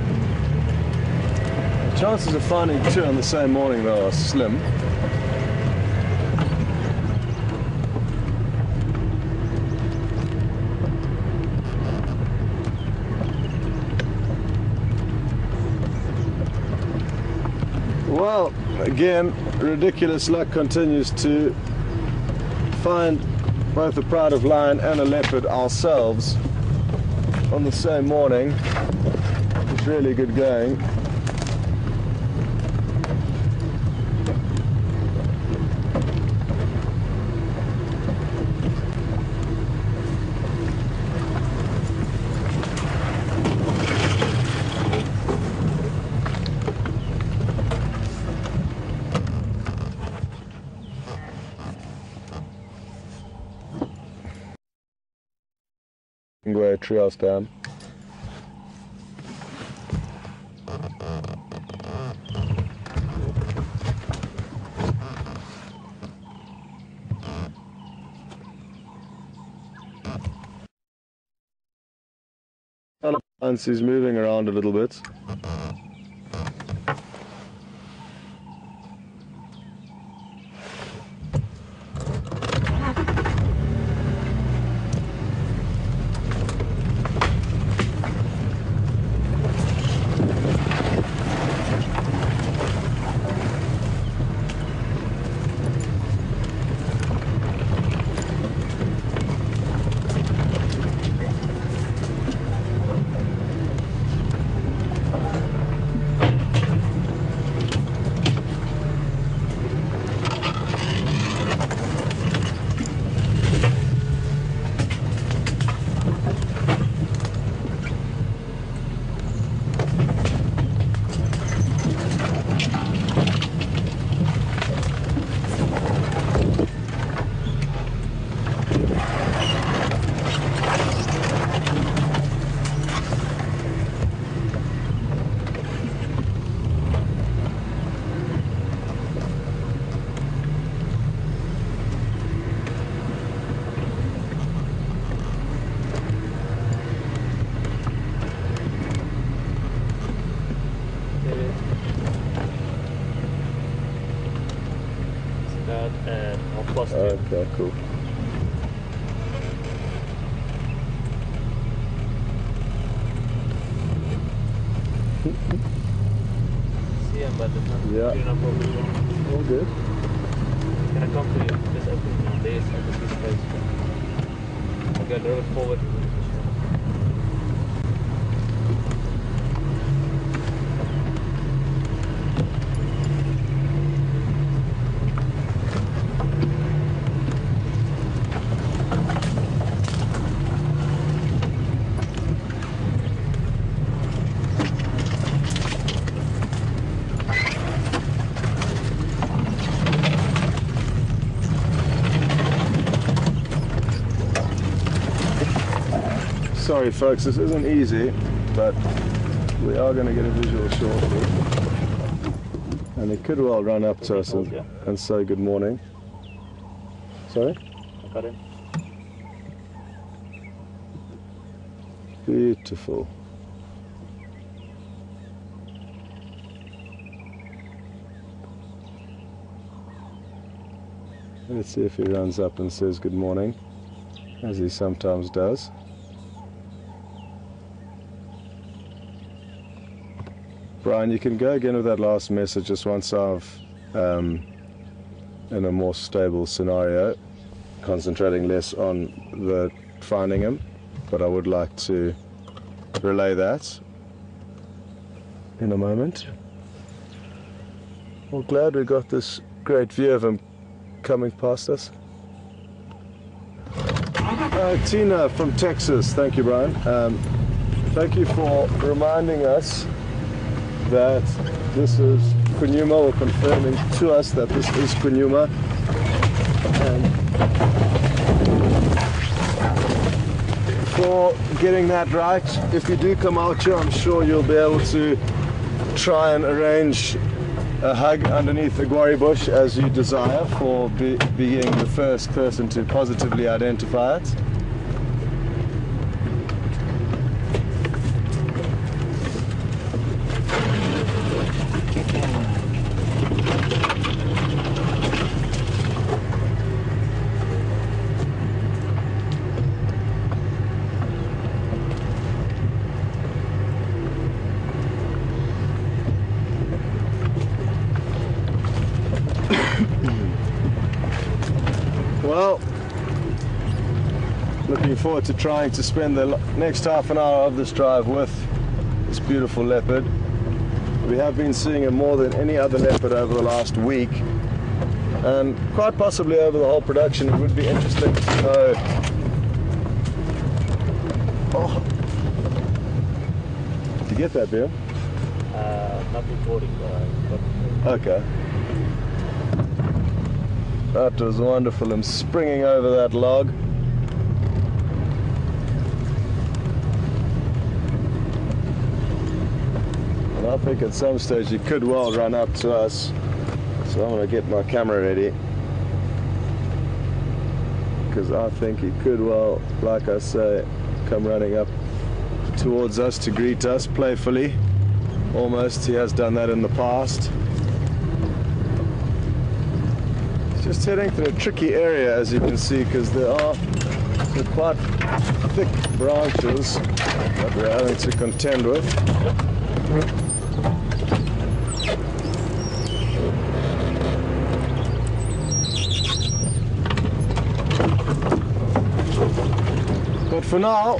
The chances of finding two on the same morning though are slim. Well, again, ridiculous luck continues to find both a pride of lion and a leopard ourselves on the same morning. It's really good going. Go treehouse down. He's moving around a little bit. At 2:30. Okay, cool. See him, but it's not Yeah. good enough for visual. All good. Can I come to you? Just open this and just see the place. Okay, a little bit forward. Sorry folks, this isn't easy, but we are going to get a visual shortly. And he could well run up to us and say good morning. Sorry? I got him. Beautiful. Let's see if he runs up and says good morning, as he sometimes does. Brian, you can go again with that last message just once I've, in a more stable scenario, concentrating less on the finding him, but I would like to relay that in a moment. Well, glad we got this great view of him coming past us. Tina from Texas, thank you, Brian. Thank you for reminding us that this is Kunyuma, or confirming to us that this is Kunyuma. And for getting that right, if you do come out here, I'm sure you'll be able to try and arrange a hug underneath the guarri bush as you desire, for being the first person to positively identify it. Well, looking forward to trying to spend the next half an hour of this drive with this beautiful leopard. We have been seeing him more than any other leopard over the last week, and quite possibly over the whole production. It would be interesting to know. Oh. Did you get that, Bill? Not recording, but I got it. Okay. That was wonderful, him springing over that log. And I think at some stage he could well run up to us. So I'm going to get my camera ready, because I think he could well, like I say, come running up towards us to greet us playfully. Almost, he has done that in the past. Just heading through a tricky area, as you can see, because there are some quite thick branches that we're having to contend with. But for now,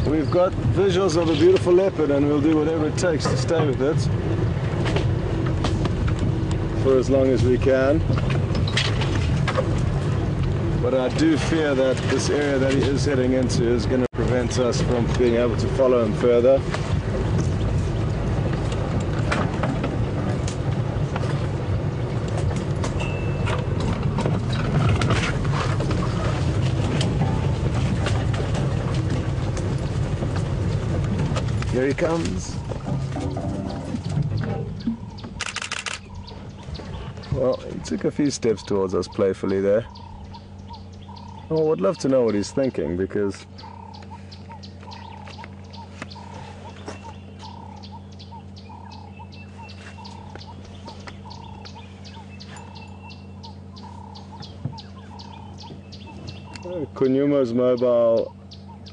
we've got visuals of a beautiful leopard, and we'll do whatever it takes to stay with it for as long as we can. But I do fear that this area that he is heading into is going to prevent us from being able to follow him further. Here he comes. Well, he took a few steps towards us playfully there. Oh, I would love to know what he's thinking, because Kunyuma is mobile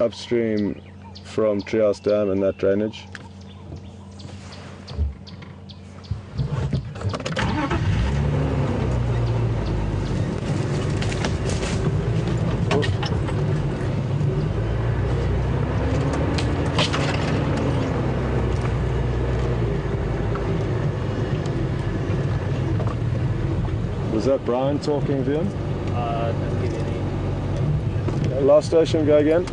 upstream from Treehouse Dam and that drainage. Was that Brian talking to him? Doesn't give you any. Last station, go again.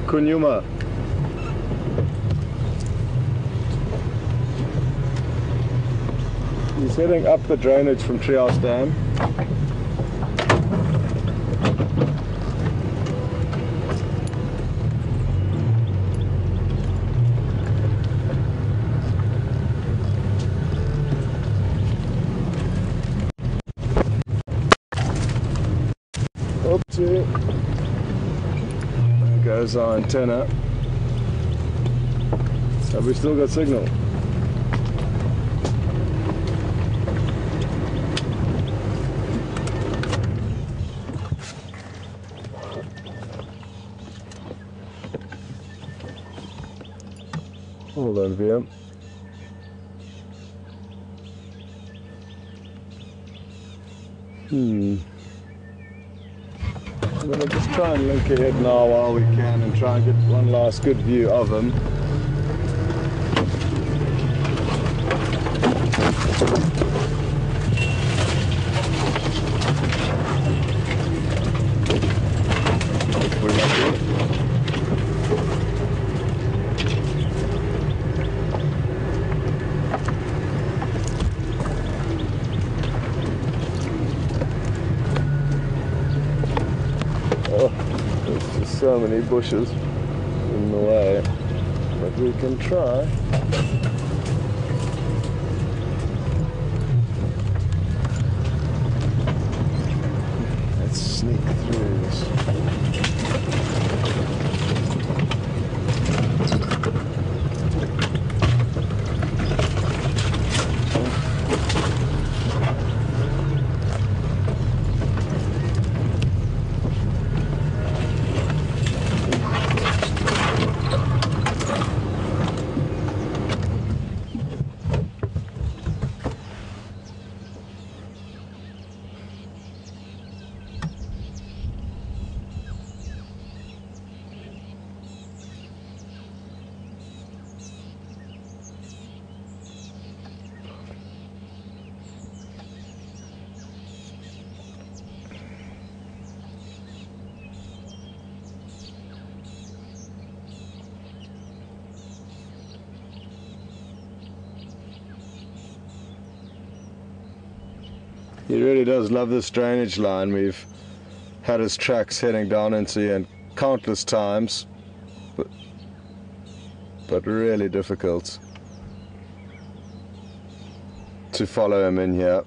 Kunyuma. He's heading up the drainage from Treehouse Dam. Oopsie. There goes our antenna. Have we still got signal? Hold on, VM. I'm going to just try and link ahead now while we can and try and get one last good view of him. There's just so many bushes in the way, but we can try. Let's sneak through this. He really does love this drainage line. We've had his tracks heading down into here countless times, but really difficult to follow him in here.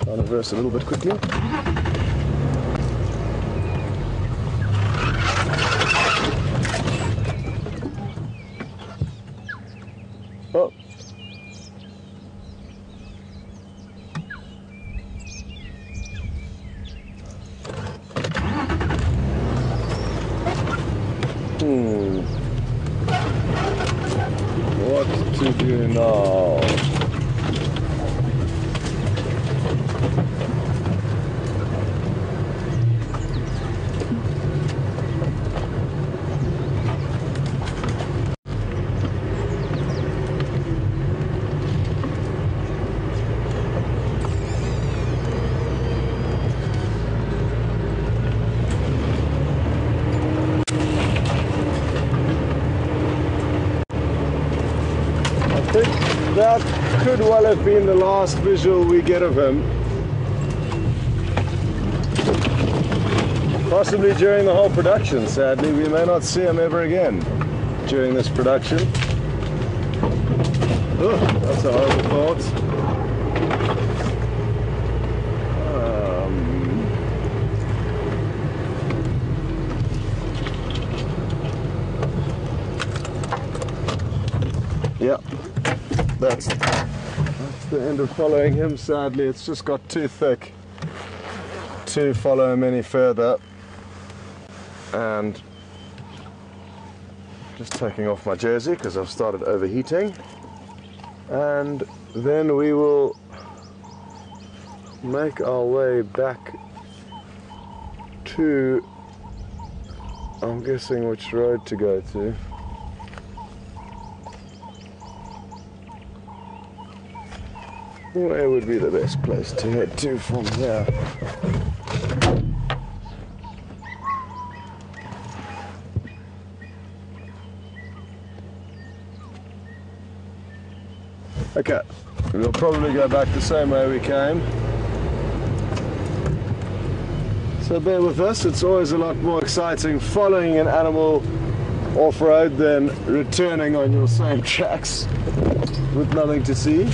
I'll reverse a little bit quickly. Oh. What to do now? I think that could well have been the last visual we get of him. Possibly during the whole production, sadly. We may not see him ever again during this production. Oh, that's a horrible thought. Yeah, that's the end of following him, sadly. It's just got too thick to follow him any further. And just taking off my jersey because I've started overheating. And then we will make our way back to, I'm guessing which road to go to. Where would be the best place to head to from here? Okay, we'll probably go back the same way we came. So bear with us, it's always a lot more exciting following an animal off-road than returning on your same tracks with nothing to see.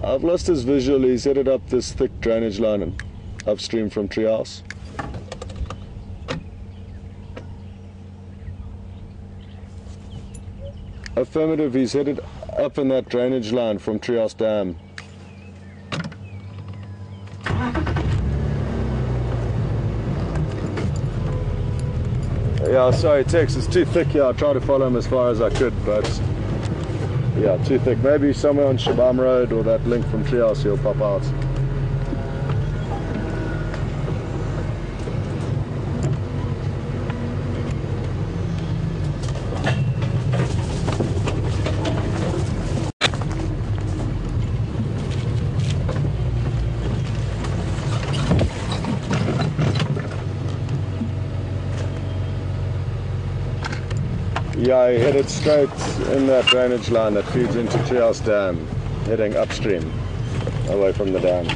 I've lost his visual. He's headed up this thick drainage line and upstream from Treehouse. Affirmative, he's headed up in that drainage line from Treehouse Dam. Yeah, sorry Tex, it's too thick here. I tried to follow him as far as I could, but yeah, too thick. Maybe somewhere on Shabam Road or that link from Treehouse he'll pop out. Yeah, he headed straight in that drainage line that feeds into Treehouse Dam, heading upstream, away from the dam.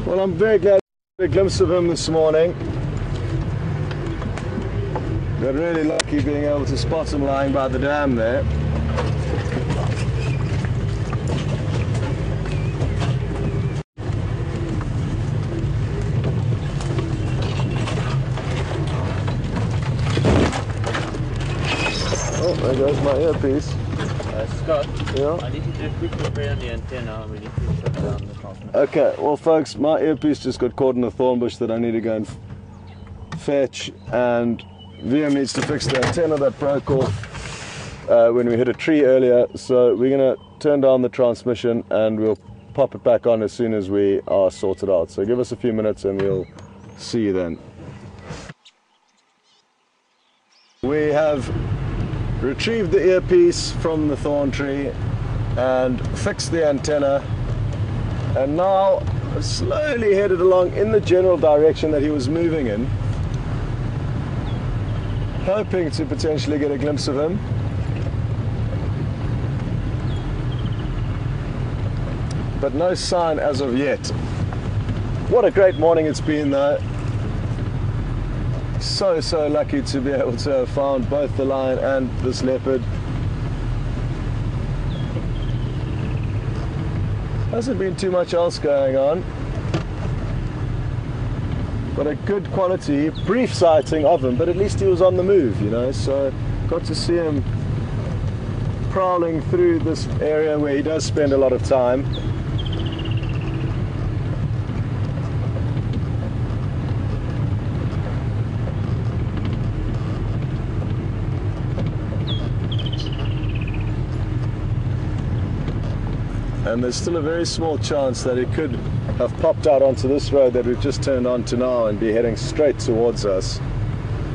Well, I'm very glad to get a glimpse of him this morning. Got really lucky being able to spot him lying by the dam there. Oh, there goes my earpiece. Scott, yeah? I need to do a quick repair on the antenna. We need to shut down the transmitter. Okay, well folks, my earpiece just got caught in a thorn bush that I need to go and fetch, and VM needs to fix the antenna that broke off when we hit a tree earlier, so we're going to turn down the transmission and we'll pop it back on as soon as we are sorted out. So give us a few minutes and we'll see you then. We have retrieved the earpiece from the thorn tree and fixed the antenna, and now slowly headed along in the general direction that he was moving in, hoping to potentially get a glimpse of him. But no sign as of yet. What a great morning it's been though. So lucky to be able to have found both the lion and this leopard. Hasn't been too much else going on, but a good quality, brief sighting of him, but at least he was on the move, you know, so got to see him prowling through this area where he does spend a lot of time. And there's still a very small chance that it could have popped out onto this road that we've just turned onto now and be heading straight towards us,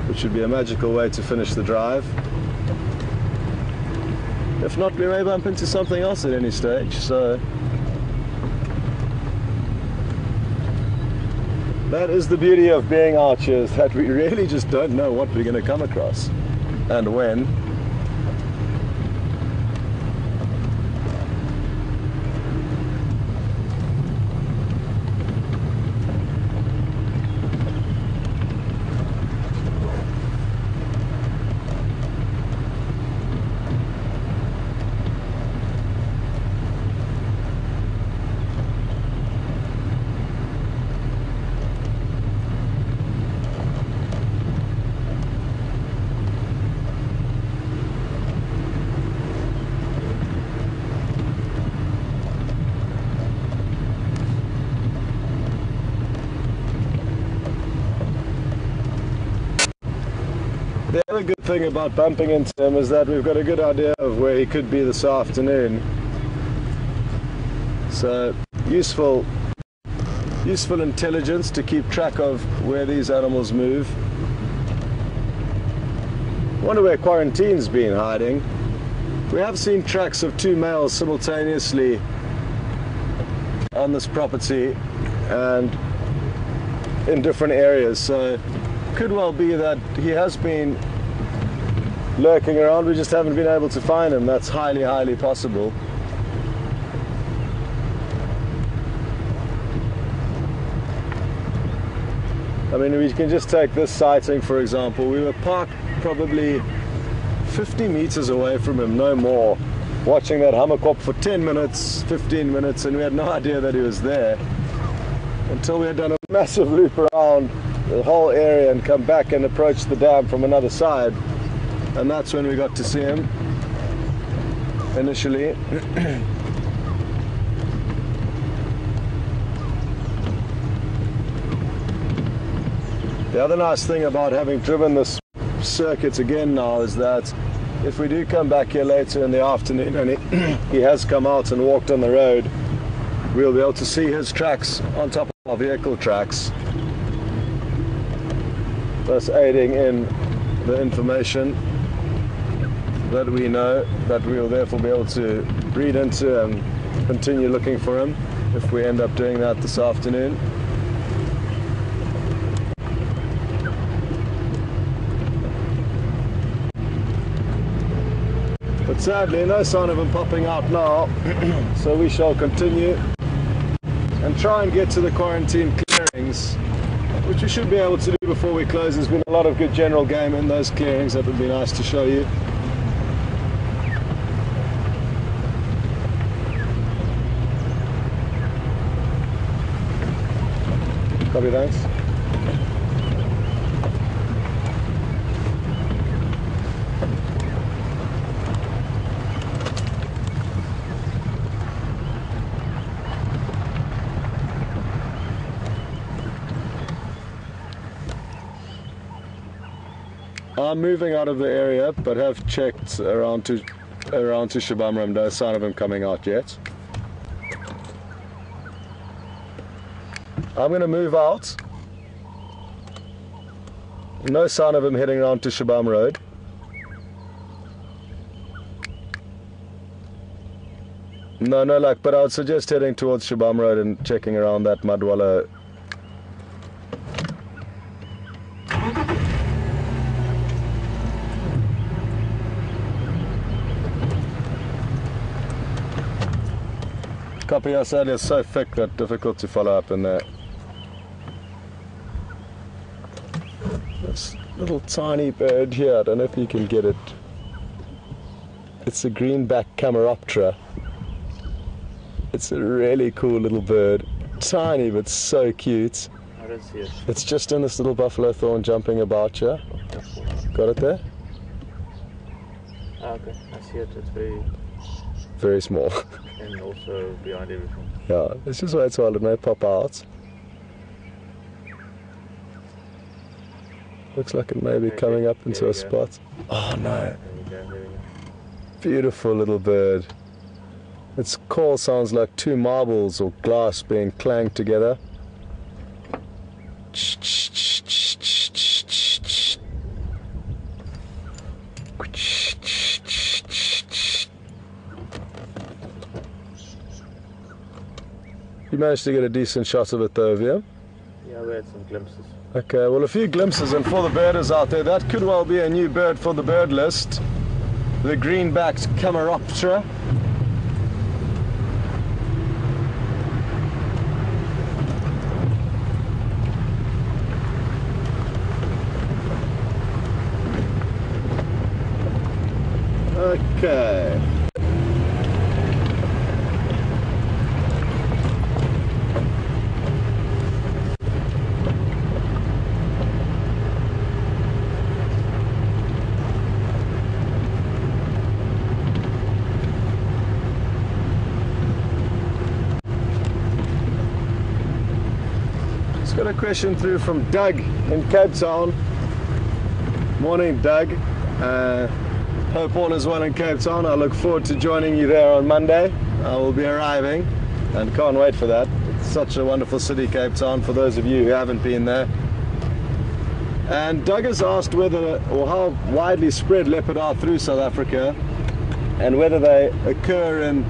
which would be a magical way to finish the drive. If not, we may bump into something else at any stage. So that is the beauty of being archers, that we really just don't know what we're going to come across and when. The other good thing about bumping into him is that we've got a good idea of where he could be this afternoon. So useful intelligence to keep track of where these animals move. Wonder where Quarantine's been hiding. We have seen tracks of two males simultaneously on this property and in different areas, so could well be that he has been lurking around, we just haven't been able to find him. That's highly, highly possible. I mean, we can just take this sighting for example. We were parked probably 50 meters away from him, no more, watching that hummerkop for 10 minutes, 15 minutes, and we had no idea that he was there until we had done a massive loop around the whole area and come back and approach the dam from another side, and that's when we got to see him initially. The other nice thing about having driven this circuit again now is that if we do come back here later in the afternoon and he has come out and walked on the road, we'll be able to see his tracks on top of our vehicle tracks, thus aiding in the information that we know, that we'll therefore be able to read into and continue looking for him if we end up doing that this afternoon. But sadly, no sign of him popping out now, so we shall continue and try and get to the quarantine clearings, which we should be able to do before we close. There's been a lot of good general game in those clearings. That would be nice to show you. Copy, thanks. I'm moving out of the area, but have checked around to Shabamram. No sign of him coming out yet. I'm going to move out. No sign of him heading around to Shabam Road. No luck, but I would suggest heading towards Shabam Road and checking around that Mudwalla. Copy, I said it's so thick that difficult to follow up in there. This little tiny bird here, I don't know if you can get it. It's a greenback Cameroptera. It's a really cool little bird. Tiny but so cute. I don't see it. It's just in this little buffalo thorn jumping about here. Got it there? Ah, okay. I see it. It's very small. And also behind everything. Yeah, it's just wait while it may pop out. Looks like it may be coming up into a spot. Oh no. There we go. Beautiful little bird. Its call sounds like two marbles or glass being clanged together. You managed to get a decent shot of it though, have you? Yeah, we had some glimpses. Okay, well, a few glimpses, and for the birders out there, that could well be a new bird for the bird list. The greenbacked Camaroptera. Okay. Just got a question through from Doug in Cape Town. Morning, Doug. Hope all is well in Cape Town. I look forward to joining you there on Monday. I will be arriving and can't wait for that. It's such a wonderful city, Cape Town, for those of you who haven't been there. And Doug has asked whether or how widely spread leopard are through South Africa and whether they occur in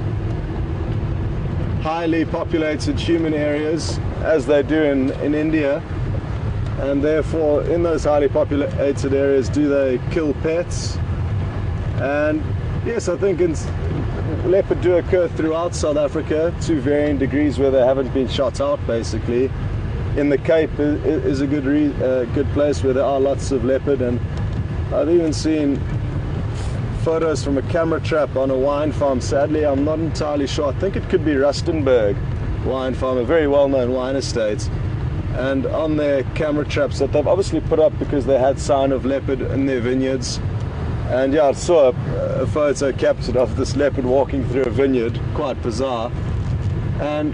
highly populated human areas as they do in India, and therefore in those highly populated areas do they kill pets. And yes, I think leopard do occur throughout South Africa to varying degrees where they haven't been shot out, basically. In the Cape is a good place where there are lots of leopard, and I've even seen photos from a camera trap on a wine farm. Sadly, I'm not entirely sure. I think it could be Rustenburg wine farm, a very well-known wine estate. And on their camera traps that they've obviously put up because they had sign of leopard in their vineyards. And yeah, I saw a photo captured of this leopard walking through a vineyard, quite bizarre. And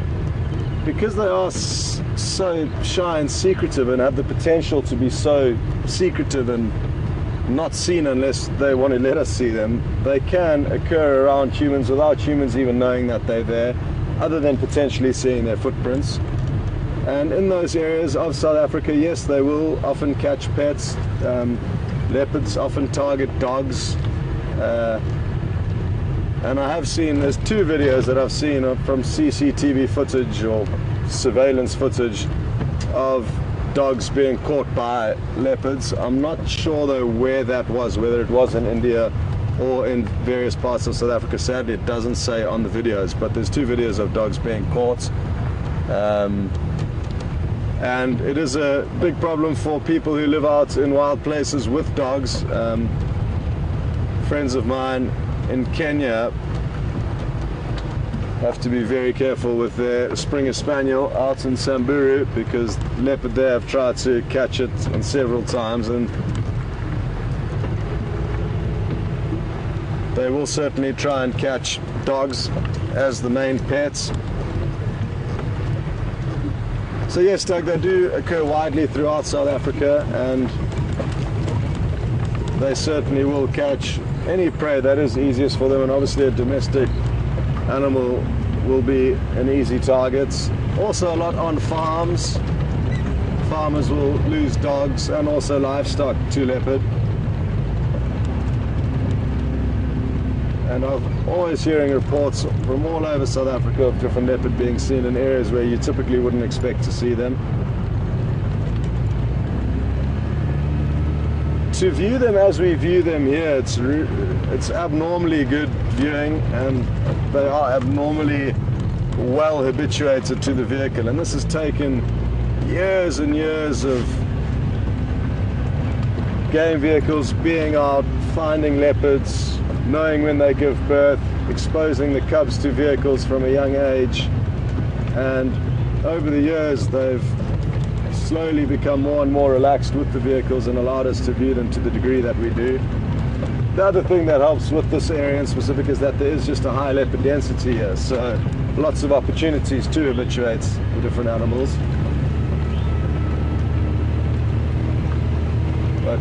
because they are so shy and secretive and have the potential to be so secretive and not seen unless they want to let us see them, they can occur around humans without humans even knowing that they're there, other than potentially seeing their footprints. And in those areas of South Africa, yes, they will often catch pets. Leopards often target dogs, and I have seen, there's two videos that I've seen from CCTV footage or surveillance footage of dogs being caught by leopards. I'm not sure though where that was, whether it was in India or in various parts of South Africa. Sadly, it doesn't say on the videos, but there's two videos of dogs being caught. And it is a big problem for people who live out in wild places with dogs. Friends of mine in Kenya have to be very careful with their Springer Spaniel out in Samburu, because leopard there have tried to catch it on several times, and they will certainly try and catch dogs as the main pets. So yes, Doug, they do occur widely throughout South Africa, and they certainly will catch any prey that is easiest for them, and obviously a domestic animal will be an easy target. Also a lot on farms. Farmers will lose dogs and also livestock to leopard. And I'm always hearing reports from all over South Africa of different leopard being seen in areas where you typically wouldn't expect to see them. To view them as we view them here, it's abnormally good viewing, and they are abnormally well habituated to the vehicle. And this has taken years and years of game vehicles being out, finding leopards, knowing when they give birth, exposing the cubs to vehicles from a young age, and over the years they've slowly become more and more relaxed with the vehicles and allowed us to view them to the degree that we do. The other thing that helps with this area in specific is that there is just a high leopard density here, so lots of opportunities to habituate the different animals. But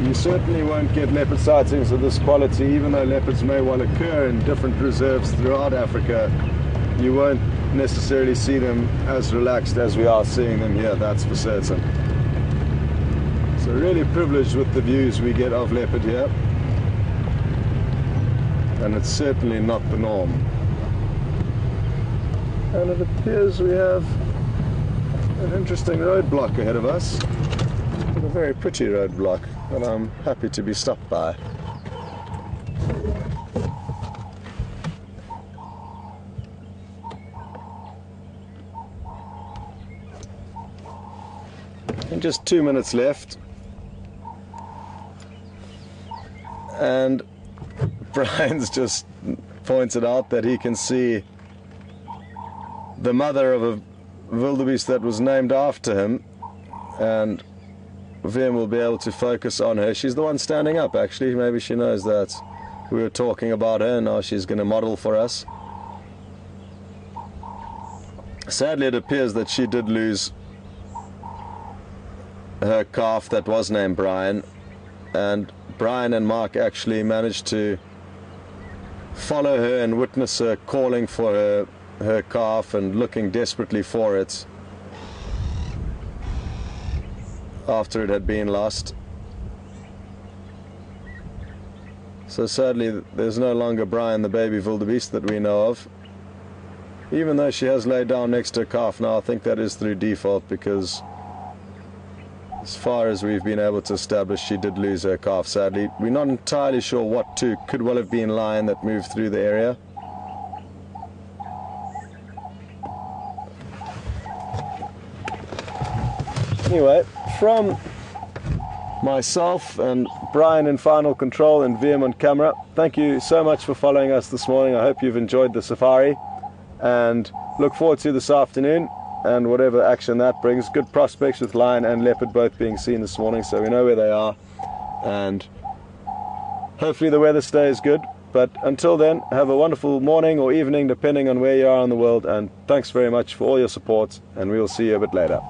you certainly won't get leopard sightings of this quality, even though leopards may well occur in different reserves throughout Africa. You won't necessarily see them as relaxed as we are seeing them here, that's for certain. So really privileged with the views we get of leopard here, and it's certainly not the norm. And it appears we have an interesting roadblock ahead of us. A very pretty roadblock that I'm happy to be stopped by. And just 2 minutes left. And Brian's just pointed out that he can see the mother of a wildebeest that was named after him, and Vim will be able to focus on her. She's the one standing up, actually. Maybe she knows that we were talking about her, and now she's going to model for us. Sadly, it appears that she did lose her calf that was named Brian, and Brian and Mark actually managed to follow her and witness her calling for her calf and looking desperately for it after it had been lost. So sadly, there's no longer Brian, the baby wildebeest that we know of. Even though she has laid down next to her calf now, I think that is through default, because as far as we've been able to establish, she did lose her calf, sadly. We're not entirely sure what to. Could well have been lion that moved through the area. Anyway, from myself and Brian in final control and VM on camera, thank you so much for following us this morning. I hope you've enjoyed the safari, and look forward to this afternoon and whatever action that brings. Good prospects with lion and leopard both being seen this morning, so we know where they are, and hopefully the weather stays good. But until then, have a wonderful morning or evening depending on where you are in the world, and thanks very much for all your support, and we will see you a bit later.